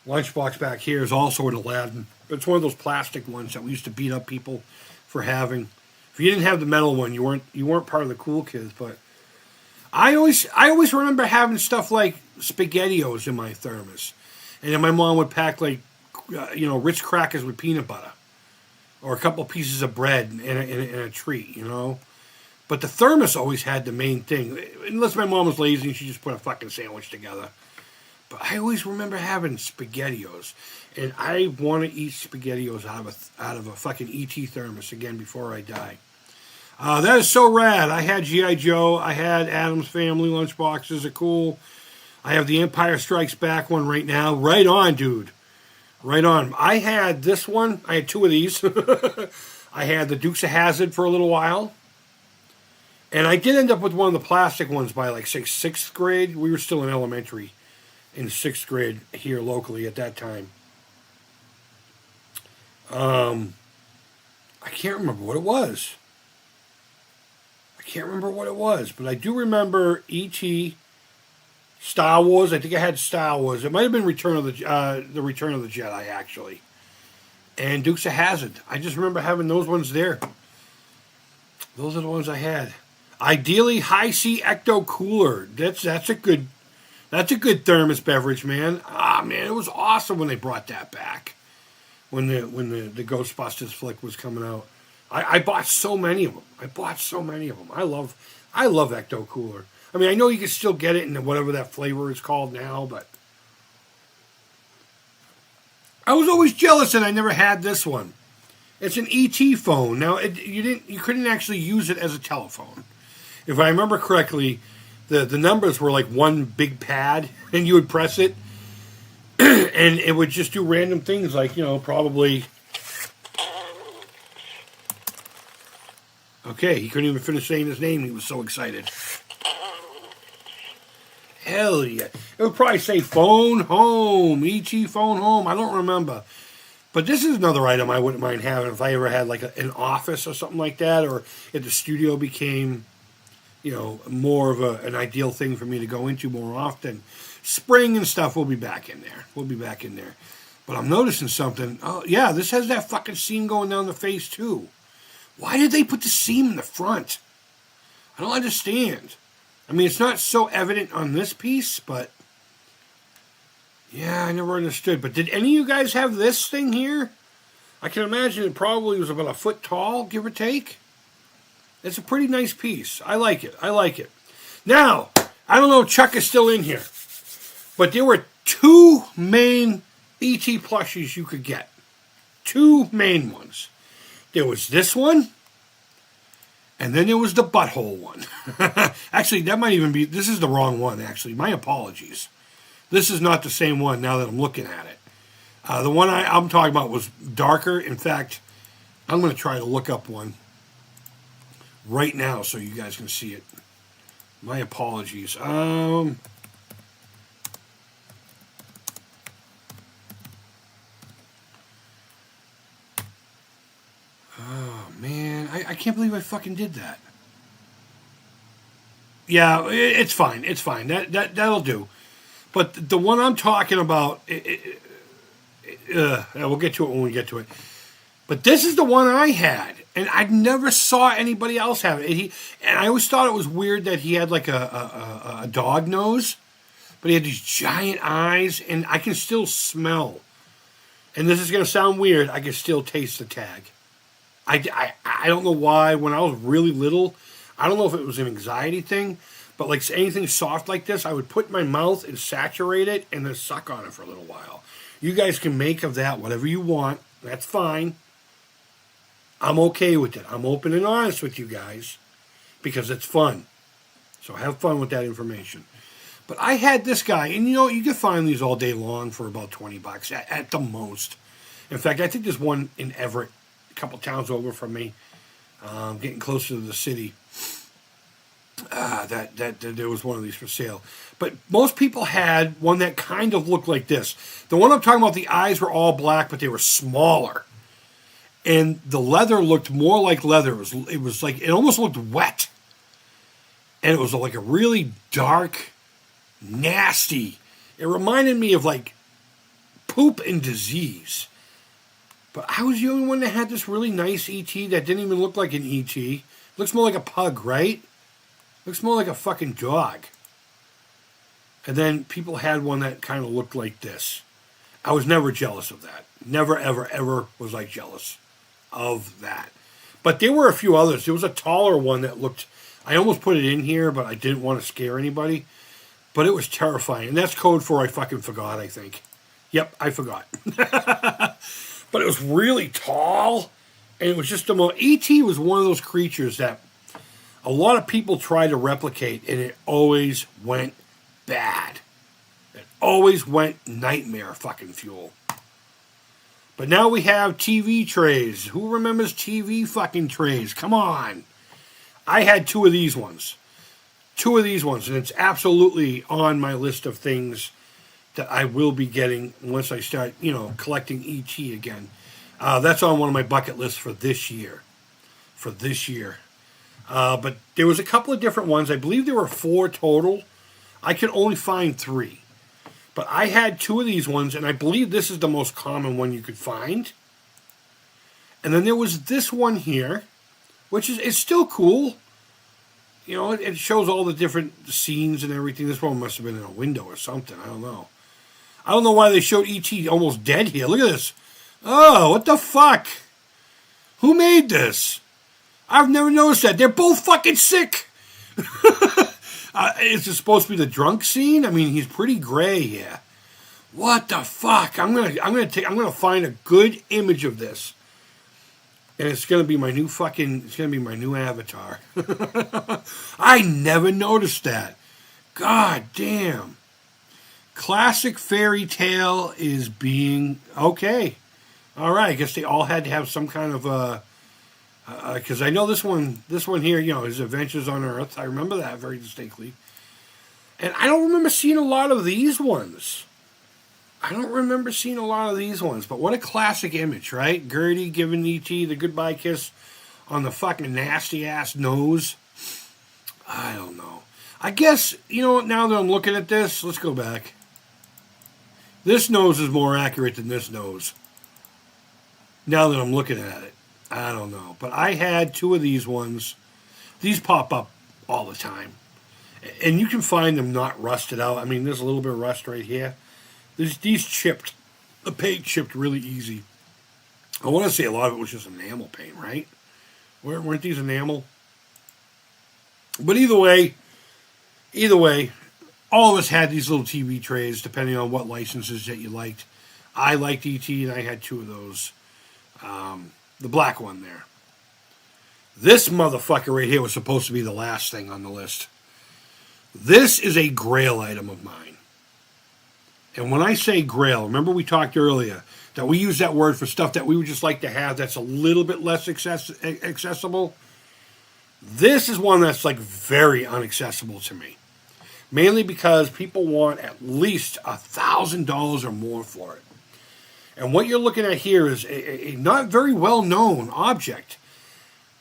lunchbox back here is also an Aladdin. It's one of those plastic ones that we used to beat up people for having. If you didn't have the metal one, you weren't part of the cool kids. But I always remember having stuff like SpaghettiOs in my thermos, and then my mom would pack like Ritz crackers with peanut butter, or a couple pieces of bread and a treat, you know. But the thermos always had the main thing, unless my mom was lazy and she just put a fucking sandwich together. But I always remember having SpaghettiOs, and I want to eat SpaghettiOs out of a fucking ET thermos again before I die. That is so rad. I had G.I. Joe. I had Addams Family lunchboxes. They're cool. I have the Empire Strikes Back one right now. Right on, dude. Right on. I had this one. I had two of these. I had the Dukes of Hazzard for a little while. And I did end up with one of the plastic ones by like sixth grade. We were still in elementary in 6th grade here locally at that time. I can't remember what it was. But I do remember E.T., Star Wars. I think I had Star Wars. It might have been the Return of the Jedi, actually. And Dukes of Hazzard. I just remember having those ones there. Those are the ones I had. Ideally, High C Ecto Cooler. That's a good thermos beverage, man. Man, it was awesome when they brought that back. When the Ghostbusters flick was coming out. I bought so many of them. I love Ecto Cooler. I mean, I know you can still get it in whatever that flavor is called now, but I was always jealous that I never had this one. It's an ET phone. Now, you couldn't actually use it as a telephone. If I remember correctly, the numbers were like one big pad, and you would press it, and it would just do random things like, probably... Okay, he couldn't even finish saying his name. He was so excited. Hell yeah. It would probably say phone home, E.T. phone home. I don't remember. But this is another item I wouldn't mind having if I ever had like an office or something like that, or if the studio became, more of an ideal thing for me to go into more often. Spring and stuff, we'll be back in there. But I'm noticing something. Oh, yeah, this has that fucking seam going down the face, too. Why did they put the seam in the front? I don't understand. I mean, it's not so evident on this piece, but... Yeah, I never understood. But did any of you guys have this thing here? I can imagine it probably was about a foot tall, give or take. It's a pretty nice piece. I like it. Now, I don't know if Chuck is still in here, but there were two main E.T. plushies you could get. Two main ones. There was this one, And then there was the butthole one. Actually, that might even be, this is the wrong one, actually. My apologies. This is not the same one now that I'm looking at it. The one I'm talking about was darker. In fact, I'm going to try to look up one right now so you guys can see it. My apologies. Oh, man. I can't believe I fucking did that. Yeah, it's fine. It's fine. That'll do. But the one I'm talking about, we'll get to it when we get to it. But this is the one I had, and I never saw anybody else have it. And I always thought it was weird that he had like a dog nose, but he had these giant eyes, and I can still smell. And this is going to sound weird. I can still taste the tag. I don't know why. When I was really little, I don't know if it was an anxiety thing, but like anything soft like this, I would put in my mouth and saturate it and then suck on it for a little while. You guys can make of that whatever you want. That's fine. I'm okay with it. I'm open and honest with you guys because it's fun. So have fun with that information. But I had this guy, and you can find these all day long for about $20 at the most. In fact, I think there's one in Everett, a couple towns over from me, getting closer to the city. That there was one of these for sale. But most people had one that kind of looked like this. The one I'm talking about, the eyes were all black, but they were smaller. And the leather looked more like leather. It was like, it almost looked wet. And it was like a really dark, nasty. It reminded me of like poop and disease. But I was the only one that had this really nice ET that didn't even look like an ET. Looks more like a pug, right? Looks more like a fucking dog. And then people had one that kind of looked like this. I was never jealous of that. Never, ever, ever was I jealous of that. But there were a few others. There was a taller one that looked, I almost put it in here, but I didn't want to scare anybody. But it was terrifying. And that's code for I fucking forgot, I think. Yep, I forgot. But it was really tall. And it was just the most, E.T. was one of those creatures that a lot of people try to replicate, and it always went bad. It always went nightmare fucking fuel. But now we have TV trays. Who remembers TV fucking trays? Come on. I had two of these ones. Two of these ones, and it's absolutely on my list of things that I will be getting once I start, collecting ET again. That's on one of my bucket lists for this year. But there was a couple of different ones. I believe there were 4 total. I could only find 3. But I had 2 of these ones, and I believe this is the most common one you could find. And then there was this one here, which is it's still cool. It shows all the different scenes and everything. This one must have been in a window or something. I don't know. I don't know why they showed E.T. almost dead here. Look at this. Oh, what the fuck? Who made this? I've never noticed that. They're both fucking sick. Is it supposed to be the drunk scene? I mean, he's pretty gray here. What the fuck? I'm gonna find a good image of this, and it's gonna be my new avatar. I never noticed that. God damn. Classic fairy tale is being okay. All right, I guess they all had to have some kind of because I know this one here, his Adventures on Earth. I remember that very distinctly. And I don't remember seeing a lot of these ones. But what a classic image, right? Gertie giving E.T. the goodbye kiss on the fucking nasty-ass nose. I don't know. I guess, now that I'm looking at this, let's go back. This nose is more accurate than this nose. Now that I'm looking at it. I don't know. But I had 2 of these ones. These pop up all the time. And you can find them not rusted out. I mean, there's a little bit of rust right here. These chipped. The paint chipped really easy. I want to say a lot of it was just enamel paint, right? Weren't these enamel? But either way, all of us had these little TV trays, depending on what licenses that you liked. I liked E.T., and I had 2 of those. The black one there. This motherfucker right here was supposed to be the last thing on the list. This is a grail item of mine. And when I say grail, remember we talked earlier that we use that word for stuff that we would just like to have that's a little bit less accessible. This is one that's like very inaccessible to me. Mainly because people want at least $1,000 or more for it. And what you're looking at here is a not very well-known object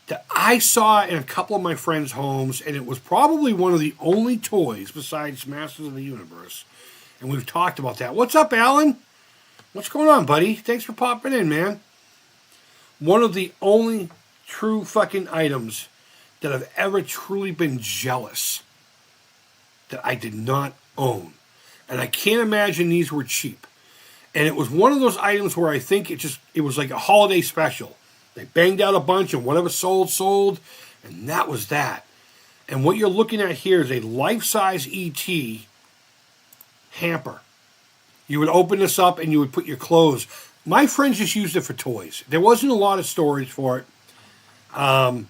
that I saw in a couple of my friends' homes, and it was probably one of the only toys besides Masters of the Universe. And we've talked about that. What's up, Alan? What's going on, buddy? Thanks for popping in, man. One of the only true fucking items that I've ever truly been jealous that I did not own. And I can't imagine these were cheap. And it was one of those items where I think it was like a holiday special. They banged out a bunch and whatever sold, and that was that. And what you're looking at here is a life-size E.T. hamper. You would open this up and you would put your clothes. My friends just used it for toys. There wasn't a lot of storage for it. And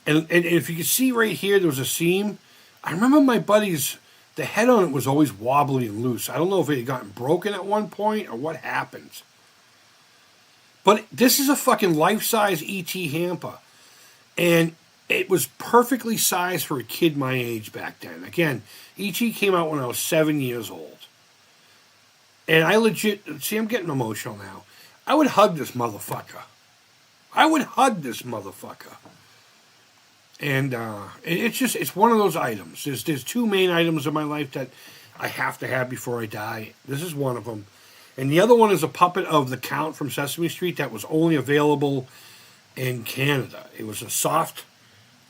if you can see right here, there was a seam. I remember my buddy's, the head on it was always wobbly and loose. I don't know if it had gotten broken at one point or what happened. But this is a fucking life-size E.T. hamper. And it was perfectly sized for a kid my age back then. Again, E.T. came out when I was 7 years old. And I legit, see, I'm getting emotional now. I would hug this motherfucker. And it's one of those items. There's two main items in my life that I have to have before I die. This is one of them. And the other one is a puppet of the Count from Sesame Street that was only available in Canada. It was a soft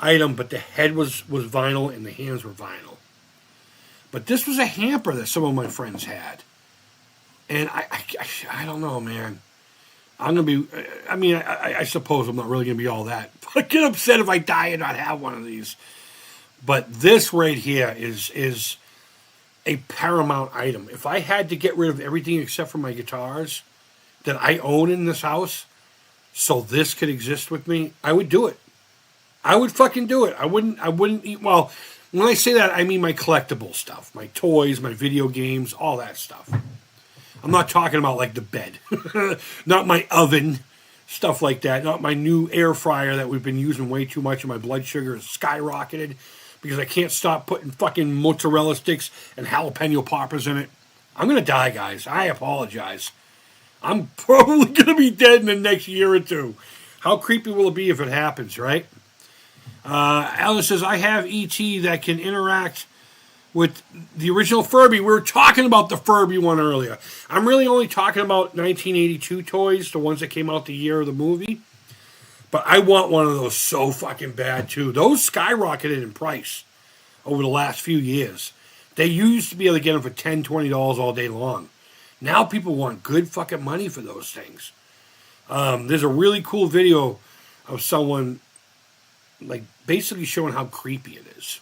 item, but the head was vinyl and the hands were vinyl. But this was a hamper that some of my friends had. And I don't know, man. I'm going to be, I suppose I'm not really going to be all that. I get upset if I die and not have one of these. But this right here is a paramount item. If I had to get rid of everything except for my guitars that I own in this house so this could exist with me, I would do it. I would fucking do it. I wouldn't eat, well, when I say that, I mean my collectible stuff, my toys, my video games, all that stuff. I'm not talking about like the bed, not my oven, stuff like that, not my new air fryer that we've been using way too much and my blood sugar has skyrocketed because I can't stop putting fucking mozzarella sticks and jalapeno poppers in it. I'm going to die, guys. I apologize. I'm probably going to be dead in the next year or two. How creepy will it be if it happens, right? Alan says, I have E.T. that can interact with the original Furby. We were talking about the Furby one earlier. I'm really only talking about 1982 toys, the ones that came out the year of the movie. But I want one of those so fucking bad, too. Those skyrocketed in price over the last few years. They used to be able to get them for $10, $20 all day long. Now people want good fucking money for those things. There's a really cool video of someone like basically showing how creepy it is.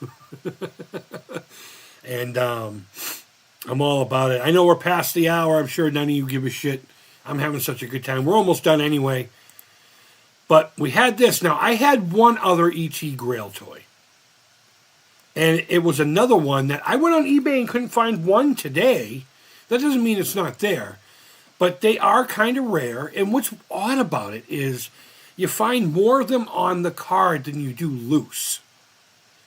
And I'm all about it. I know we're past the hour. I'm sure none of you give a shit. I'm having such a good time. We're almost done anyway. But we had this. Now, I had one other E.T. Grail toy. And it was another one that I went on eBay and couldn't find one today. That doesn't mean it's not there. But they are kind of rare. And what's odd about it is you find more of them on the card than you do loose.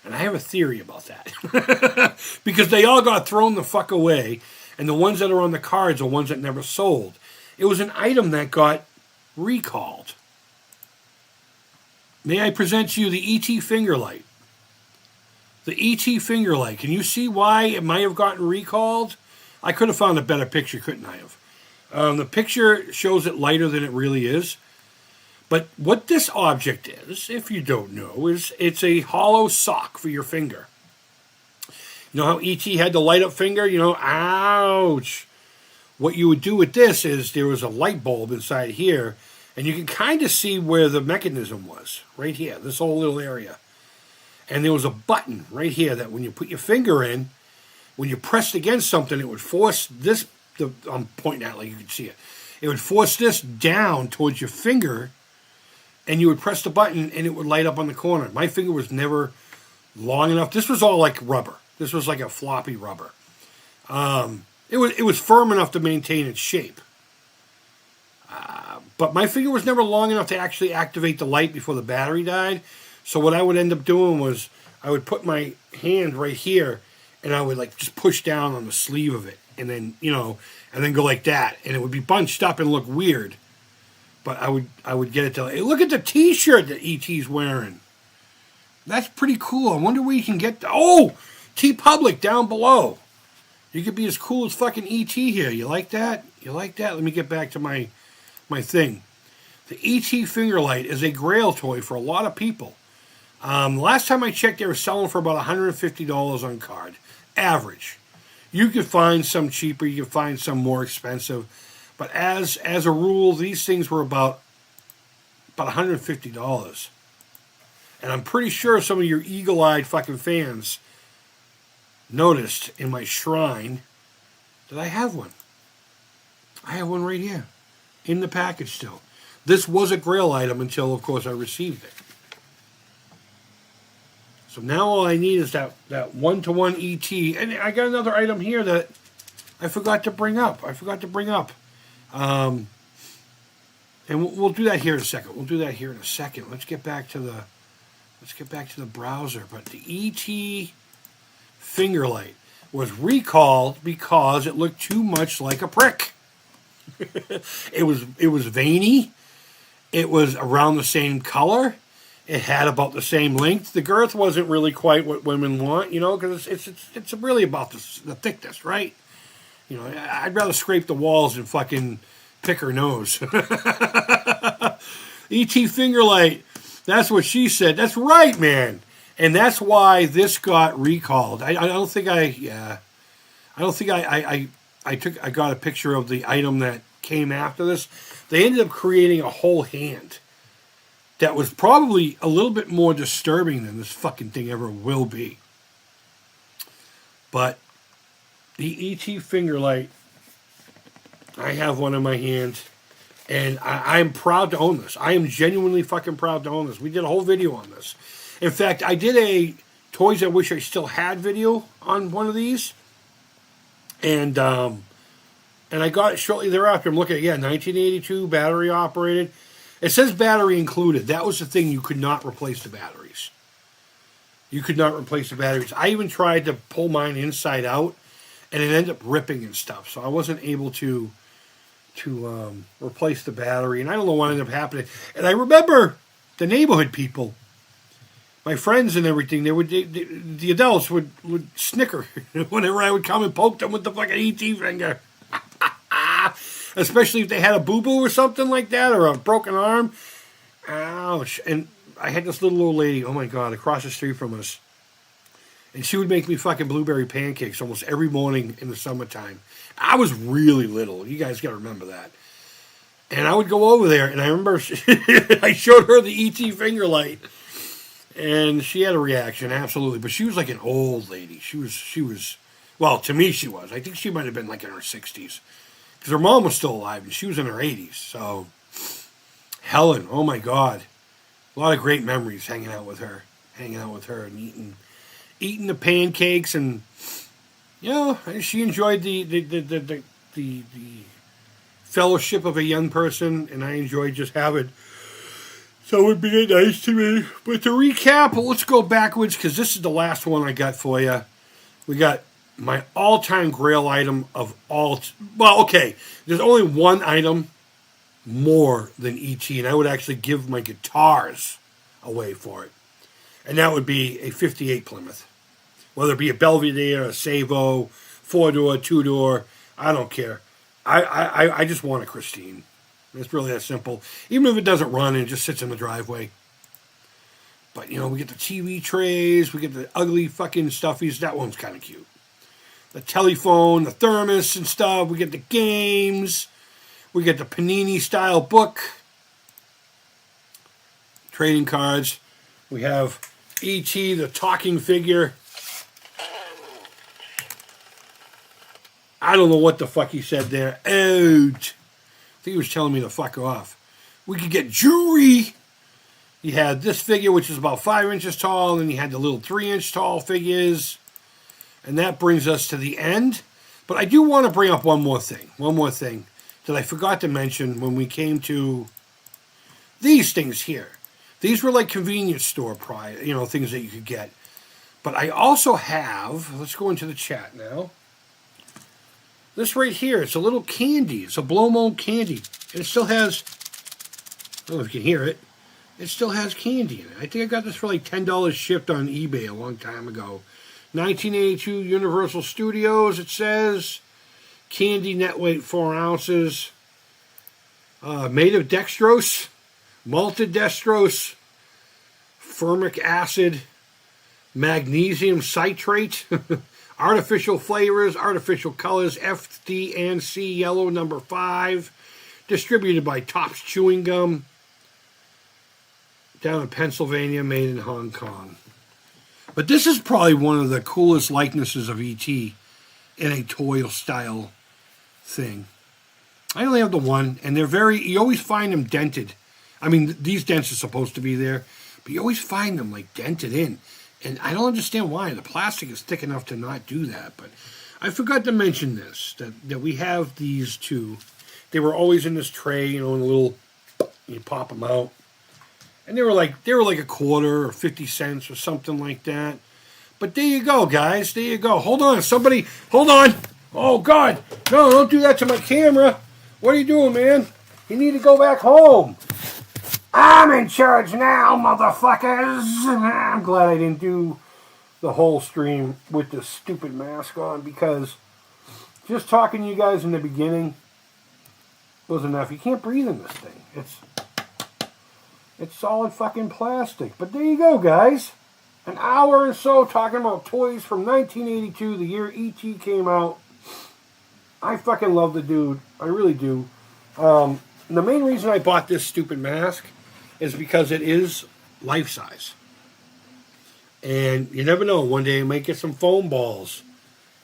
And I have a theory about that. Because they all got thrown the fuck away. And the ones that are on the cards are ones that never sold. It was an item that got recalled. May I present to you the E.T. finger light? The E.T. finger light. Can you see why it might have gotten recalled? I could have found a better picture, couldn't I have? The picture shows it lighter than it really is. But what this object is, if you don't know, is it's a hollow sock for your finger. You know how E.T. had the light up finger? You know, ouch. What you would do with this is there was a light bulb inside here, and you can kind of see where the mechanism was, right here, this whole little area. And there was a button right here that when you put your finger in, when you pressed against something, it would force this, I'm pointing at it like you can see it. It would force this down towards your finger, and you would press the button and it would light up on the corner. My finger was never long enough. This was all like rubber. This was like a floppy rubber. It was firm enough to maintain its shape. But my finger was never long enough to actually activate the light before the battery died. So what I would end up doing was I would put my hand right here and I would like just push down on the sleeve of it. And then, and then go like that. And it would be bunched up and look weird. But I would get it to, hey, look at the t-shirt that E.T.'s wearing. That's pretty cool. I wonder where you can get, T-Public down below. You could be as cool as fucking E.T. here. You like that? You like that? Let me get back to my thing. The E.T. Fingerlight is a grail toy for a lot of people. Last time I checked, they were selling for about $150 on card. Average. You could find some cheaper. You could find some more expensive. But as a rule, these things were about $150. And I'm pretty sure some of your eagle-eyed fucking fans noticed in my shrine that I have one. I have one right here in the package still. This was a grail item until, of course, I received it. So now all I need is that one-to-one ET. And I got another item here that I forgot to bring up. And we'll do that here in a second. Let's get back to the browser. But the ET Fingerlight was recalled because it looked too much like a prick. It was veiny. It was around the same color. It had about the same length. The girth wasn't really quite what women want, because it's really about the thickness, right? I'd rather scrape the walls than fucking pick her nose. E.T. Fingerlight, that's what she said. That's right, man. And that's why this got recalled. I got a picture of the item that came after this. They ended up creating a whole hand that was probably a little bit more disturbing than this fucking thing ever will be. But the E.T. Fingerlight, I have one in my hand, and I'm proud to own this. I am genuinely fucking proud to own this. We did a whole video on this. In fact, I did a Toys I Wish I Still Had video on one of these, and I got it shortly thereafter. I'm looking at, 1982, battery operated. It says battery included. That was the thing. You could not replace the batteries. I even tried to pull mine inside out, and it ended up ripping and stuff. So I wasn't able to replace the battery. And I don't know what ended up happening. And I remember the neighborhood people, my friends and everything, the adults would snicker whenever I would come and poke them with the fucking ET finger. Especially if they had a boo-boo or something like that, or a broken arm. Ouch. And I had this little old lady, oh my God, across the street from us. And she would make me fucking blueberry pancakes almost every morning in the summertime. I was really little. You guys got to remember that. And I would go over there, and I remember I showed her the ET Fingerlight. And she had a reaction, absolutely. But she was like an old lady. She was, well, to me she was. I think she might have been like in her 60s. Because her mom was still alive, and she was in her 80s. So, Helen, oh my God. A lot of great memories hanging out with her and eating the pancakes. And, she enjoyed the fellowship of a young person, and I enjoyed just having someone being nice to me. But to recap, let's go backwards, because this is the last one I got for you. We got my all-time grail item of all... Well, okay, there's only one item more than E.T., and I would actually give my guitars away for it. And that would be a 58 Plymouth. Whether it be a Belvedere, a Savo, 4-door, 2-door, I don't care. I just want a Christine. It's really that simple. Even if it doesn't run and it just sits in the driveway. But, we get the TV trays, we get the ugly fucking stuffies. That one's kind of cute. The telephone, the thermos and stuff. We get the games. We get the Panini-style book. Trading cards. We have E.T., the talking figure. I don't know what the fuck he said there. Out. I think he was telling me to fuck off. We could get jewelry. You had this figure, which is about 5 inches tall, and then you had the little 3-inch tall figures. And that brings us to the end. But I do want to bring up one more thing. One more thing that I forgot to mention when we came to these things here. These were like convenience store things that you could get. But I also have, let's go into the chat now. This right here, it's a little candy. It's a blow mold candy. And it still has, I don't know if you can hear it. It still has candy in it. I think I got this for like $10 shipped on eBay a long time ago. 1982 Universal Studios, it says. Candy net weight 4 ounces. Made of dextrose, malted dextrose, formic acid, magnesium citrate, artificial flavors, artificial colors, FD&C yellow number 5, distributed by Topps Chewing Gum, down in Pennsylvania, made in Hong Kong. But this is probably one of the coolest likenesses of E.T. in a toy style thing. I only have the one, and you always find them dented. I mean, these dents are supposed to be there, but you always find them, like, dented in. And I don't understand why. The plastic is thick enough to not do that. But I forgot to mention this, that we have these two. They were always in this tray, in a little, you pop them out. And they were like a quarter or 50 cents or something like that. But there you go, guys. There you go. Hold on. Somebody, hold on. Oh, God. No, don't do that to my camera. What are you doing, man? You need to go back home. I'm in charge now, motherfuckers. I'm glad I didn't do the whole stream with this stupid mask on, because just talking to you guys in the beginning was enough. You can't breathe in this thing. It's solid fucking plastic. But there you go, guys. An hour or so talking about toys from 1982, the year E.T. came out. I fucking love the dude. I really do. The main reason I bought this stupid mask is because it is life-size. And you never know. One day I might get some foam balls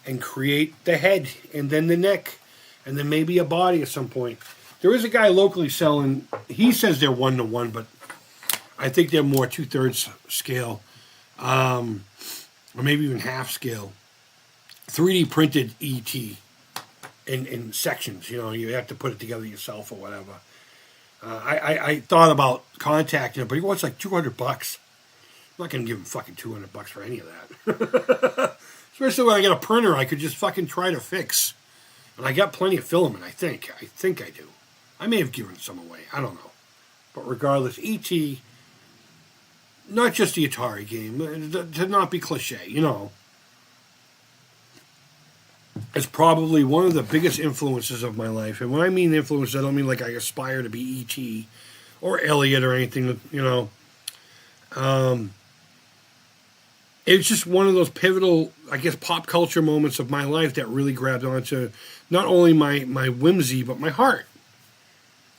and create the head and then the neck and then maybe a body at some point. There is a guy locally selling, he says they're 1-to-1, but I think they're more 2/3 scale, or maybe even half scale. 3D printed ET in sections. You have to put it together yourself or whatever. I thought about contacting him, but he wants like $200. I'm not going to give him fucking $200 for any of that. Especially when I got a printer I could just fucking try to fix. And I got plenty of filament, I think. I think I do. I may have given some away. I don't know. But regardless, E.T., not just the Atari game, to not be cliche, it's probably one of the biggest influences of my life. And when I mean influence, I don't mean like I aspire to be E.T. or Elliot or anything, It's just one of those pivotal, I guess, pop culture moments of my life that really grabbed onto not only my whimsy, but my heart.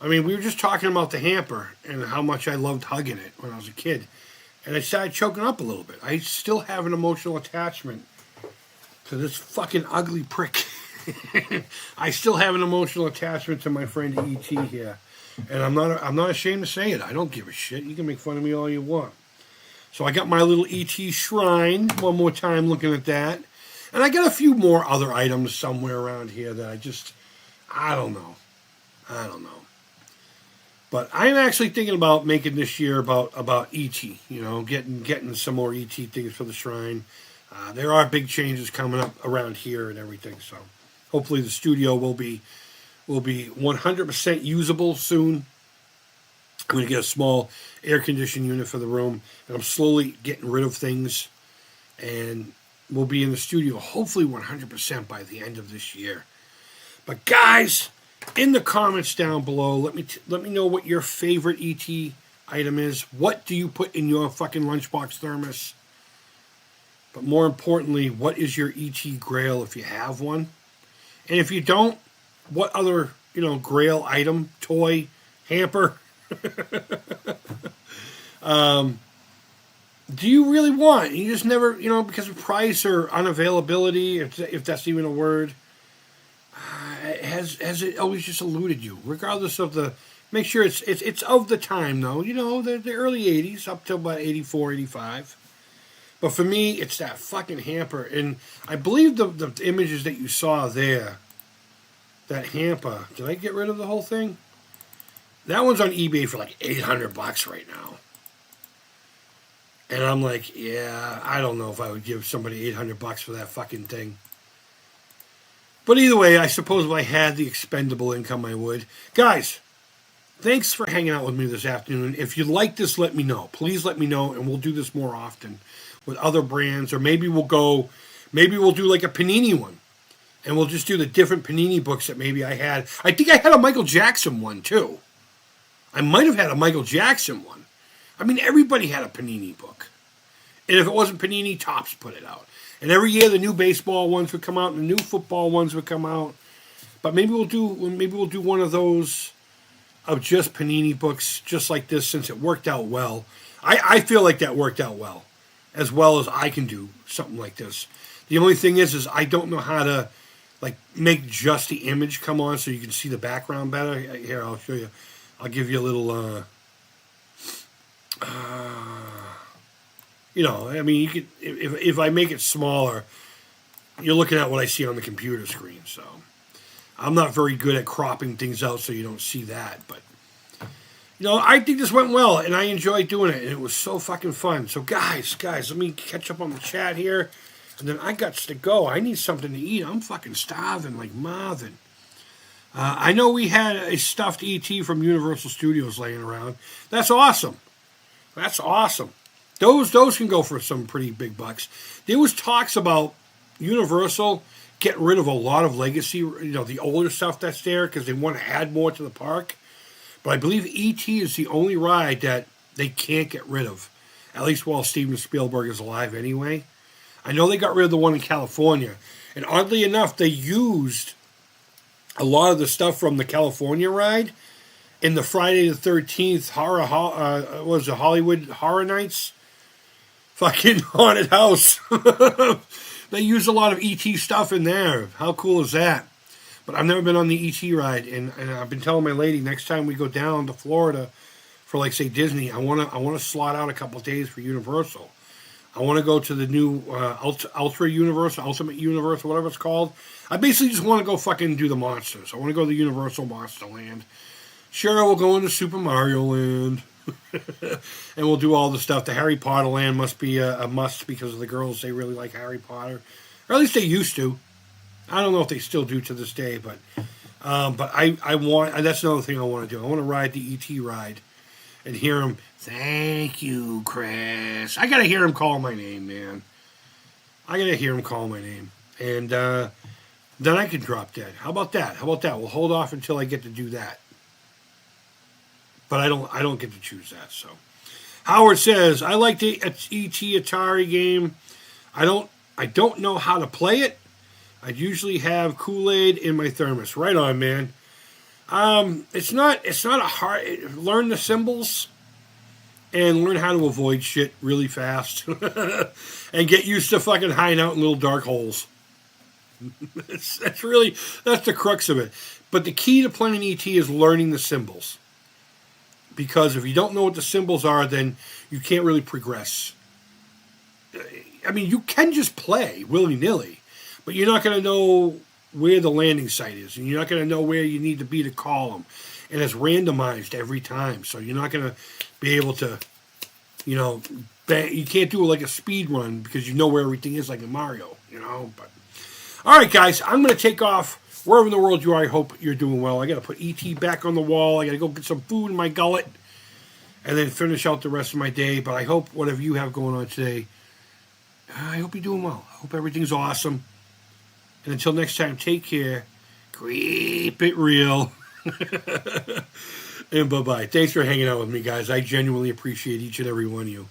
I mean, we were just talking about the hamper and how much I loved hugging it when I was a kid. And I started choking up a little bit. I still have an emotional attachment to this fucking ugly prick. I still have an emotional attachment to my friend E.T. here. And I'm not ashamed to say it. I don't give a shit. You can make fun of me all you want. So I got my little E.T. shrine one more time looking at that. And I got a few more other items somewhere around here that I don't know. But I'm actually thinking about making this year about E.T., getting some more E.T. things for the shrine. There are big changes coming up around here and everything, so hopefully the studio will be 100% usable soon. I'm going to get a small air conditioning unit for the room, and I'm slowly getting rid of things, and we'll be in the studio hopefully 100% by the end of this year. But guys, in the comments down below, let me know what your favorite ET item is. What do you put in your fucking lunchbox thermos? But more importantly, what is your ET Grail if you have one? And if you don't, what other, Grail item, toy, hamper, do you really want? You just never, because of price or unavailability, if that's even a word, has it always just eluded you, regardless of the Make sure it's of the time, though. You know, the early 80s up till about 84, 85. But for me, it's that fucking hamper. And I believe the images that you saw there, that hamper, did I get rid of the whole thing? That one's on eBay for like $800 right now. And I'm like, yeah, I don't know if I would give somebody $800 for that fucking thing. But either way, I suppose if I had the expendable income, I would. Guys, thanks for hanging out with me this afternoon. If you like this, let me know. Please let me know, and we'll do this more often with other brands. Or maybe we'll do like a Panini one. And we'll just do the different Panini books that maybe I had. I think I had a Michael Jackson one, too. I might have had a Michael Jackson one. I mean, everybody had a Panini book. And if it wasn't Panini, Topps put it out. And every year the new baseball ones would come out and the new football ones would come out. But maybe we'll do one of those of just Panini books just like this, since it worked out well. I feel like that worked out well as I can do something like this. The only thing is I don't know how to like make just the image come on so you can see the background better. Here, I'll show you. I'll give you a little you know, I mean, you could if I make it smaller, you're looking at what I see on the computer screen. So I'm not very good at cropping things out so you don't see that. But you know, I think this went well, and I enjoyed doing it, and it was so fucking fun. So guys, let me catch up on the chat here, and then I got to go. I need something to eat. I'm fucking starving like Marvin. I know we had a stuffed ET from Universal Studios laying around. That's awesome. That's awesome. Those can go for some pretty big bucks. There was talks about Universal getting rid of a lot of legacy, you know, the older stuff that's there because they want to add more to the park. But I believe E.T. is the only ride that they can't get rid of, at least while Steven Spielberg is alive anyway. I know they got rid of the one in California. And oddly enough, they used a lot of the stuff from the California ride in the Friday the 13th Hollywood Horror Nights fucking haunted house. They used a lot of E.T. stuff in there. How cool is that? But I've never been on the E.T. ride, and I've been telling my lady next time we go down to Florida for, like, say, Disney, I want to slot out a couple of days for Universal. I want to go to the new Ultimate Universal, whatever it's called. I basically just want to go fucking do the monsters. I want to go to the Universal Monster Land. Sure, we'll go into Super Mario Land. And we'll do all the stuff. The Harry Potter Land must be a must because of the girls. They really like Harry Potter. Or at least they used to. I don't know if they still do to this day, but I want, that's another thing I want to do. I want to ride the E.T. ride and hear him, thank you, Chris. I got to hear him call my name, man. I got to hear him call my name. And then I can drop dead. How about that? We'll hold off until I get to do that. But I don't get to choose that. So Howard says, I like the E.T. Atari game. I don't know how to play it. I usually have Kool-Aid in my thermos. Right on, man. It's not a hard. Learn the symbols and learn how to avoid shit really fast, and get used to fucking hiding out in little dark holes. That's the crux of it. But the key to playing ET is learning the symbols, because if you don't know what the symbols are, then you can't really progress. I mean, you can just play willy-nilly, but you're not going to know where the landing site is, and you're not going to know where you need to be to call them. And it's randomized every time, so you're not going to be able to, you can't do like a speed run because you know where everything is like in Mario, But all right, guys, I'm going to take off. Wherever in the world you are, I hope you're doing well. I got to put ET back on the wall. I got to go get some food in my gullet and then finish out the rest of my day. But I hope whatever you have going on today, I hope you're doing well. I hope everything's awesome. And until next time, take care. Keep it real. And bye-bye. Thanks for hanging out with me, guys. I genuinely appreciate each and every one of you.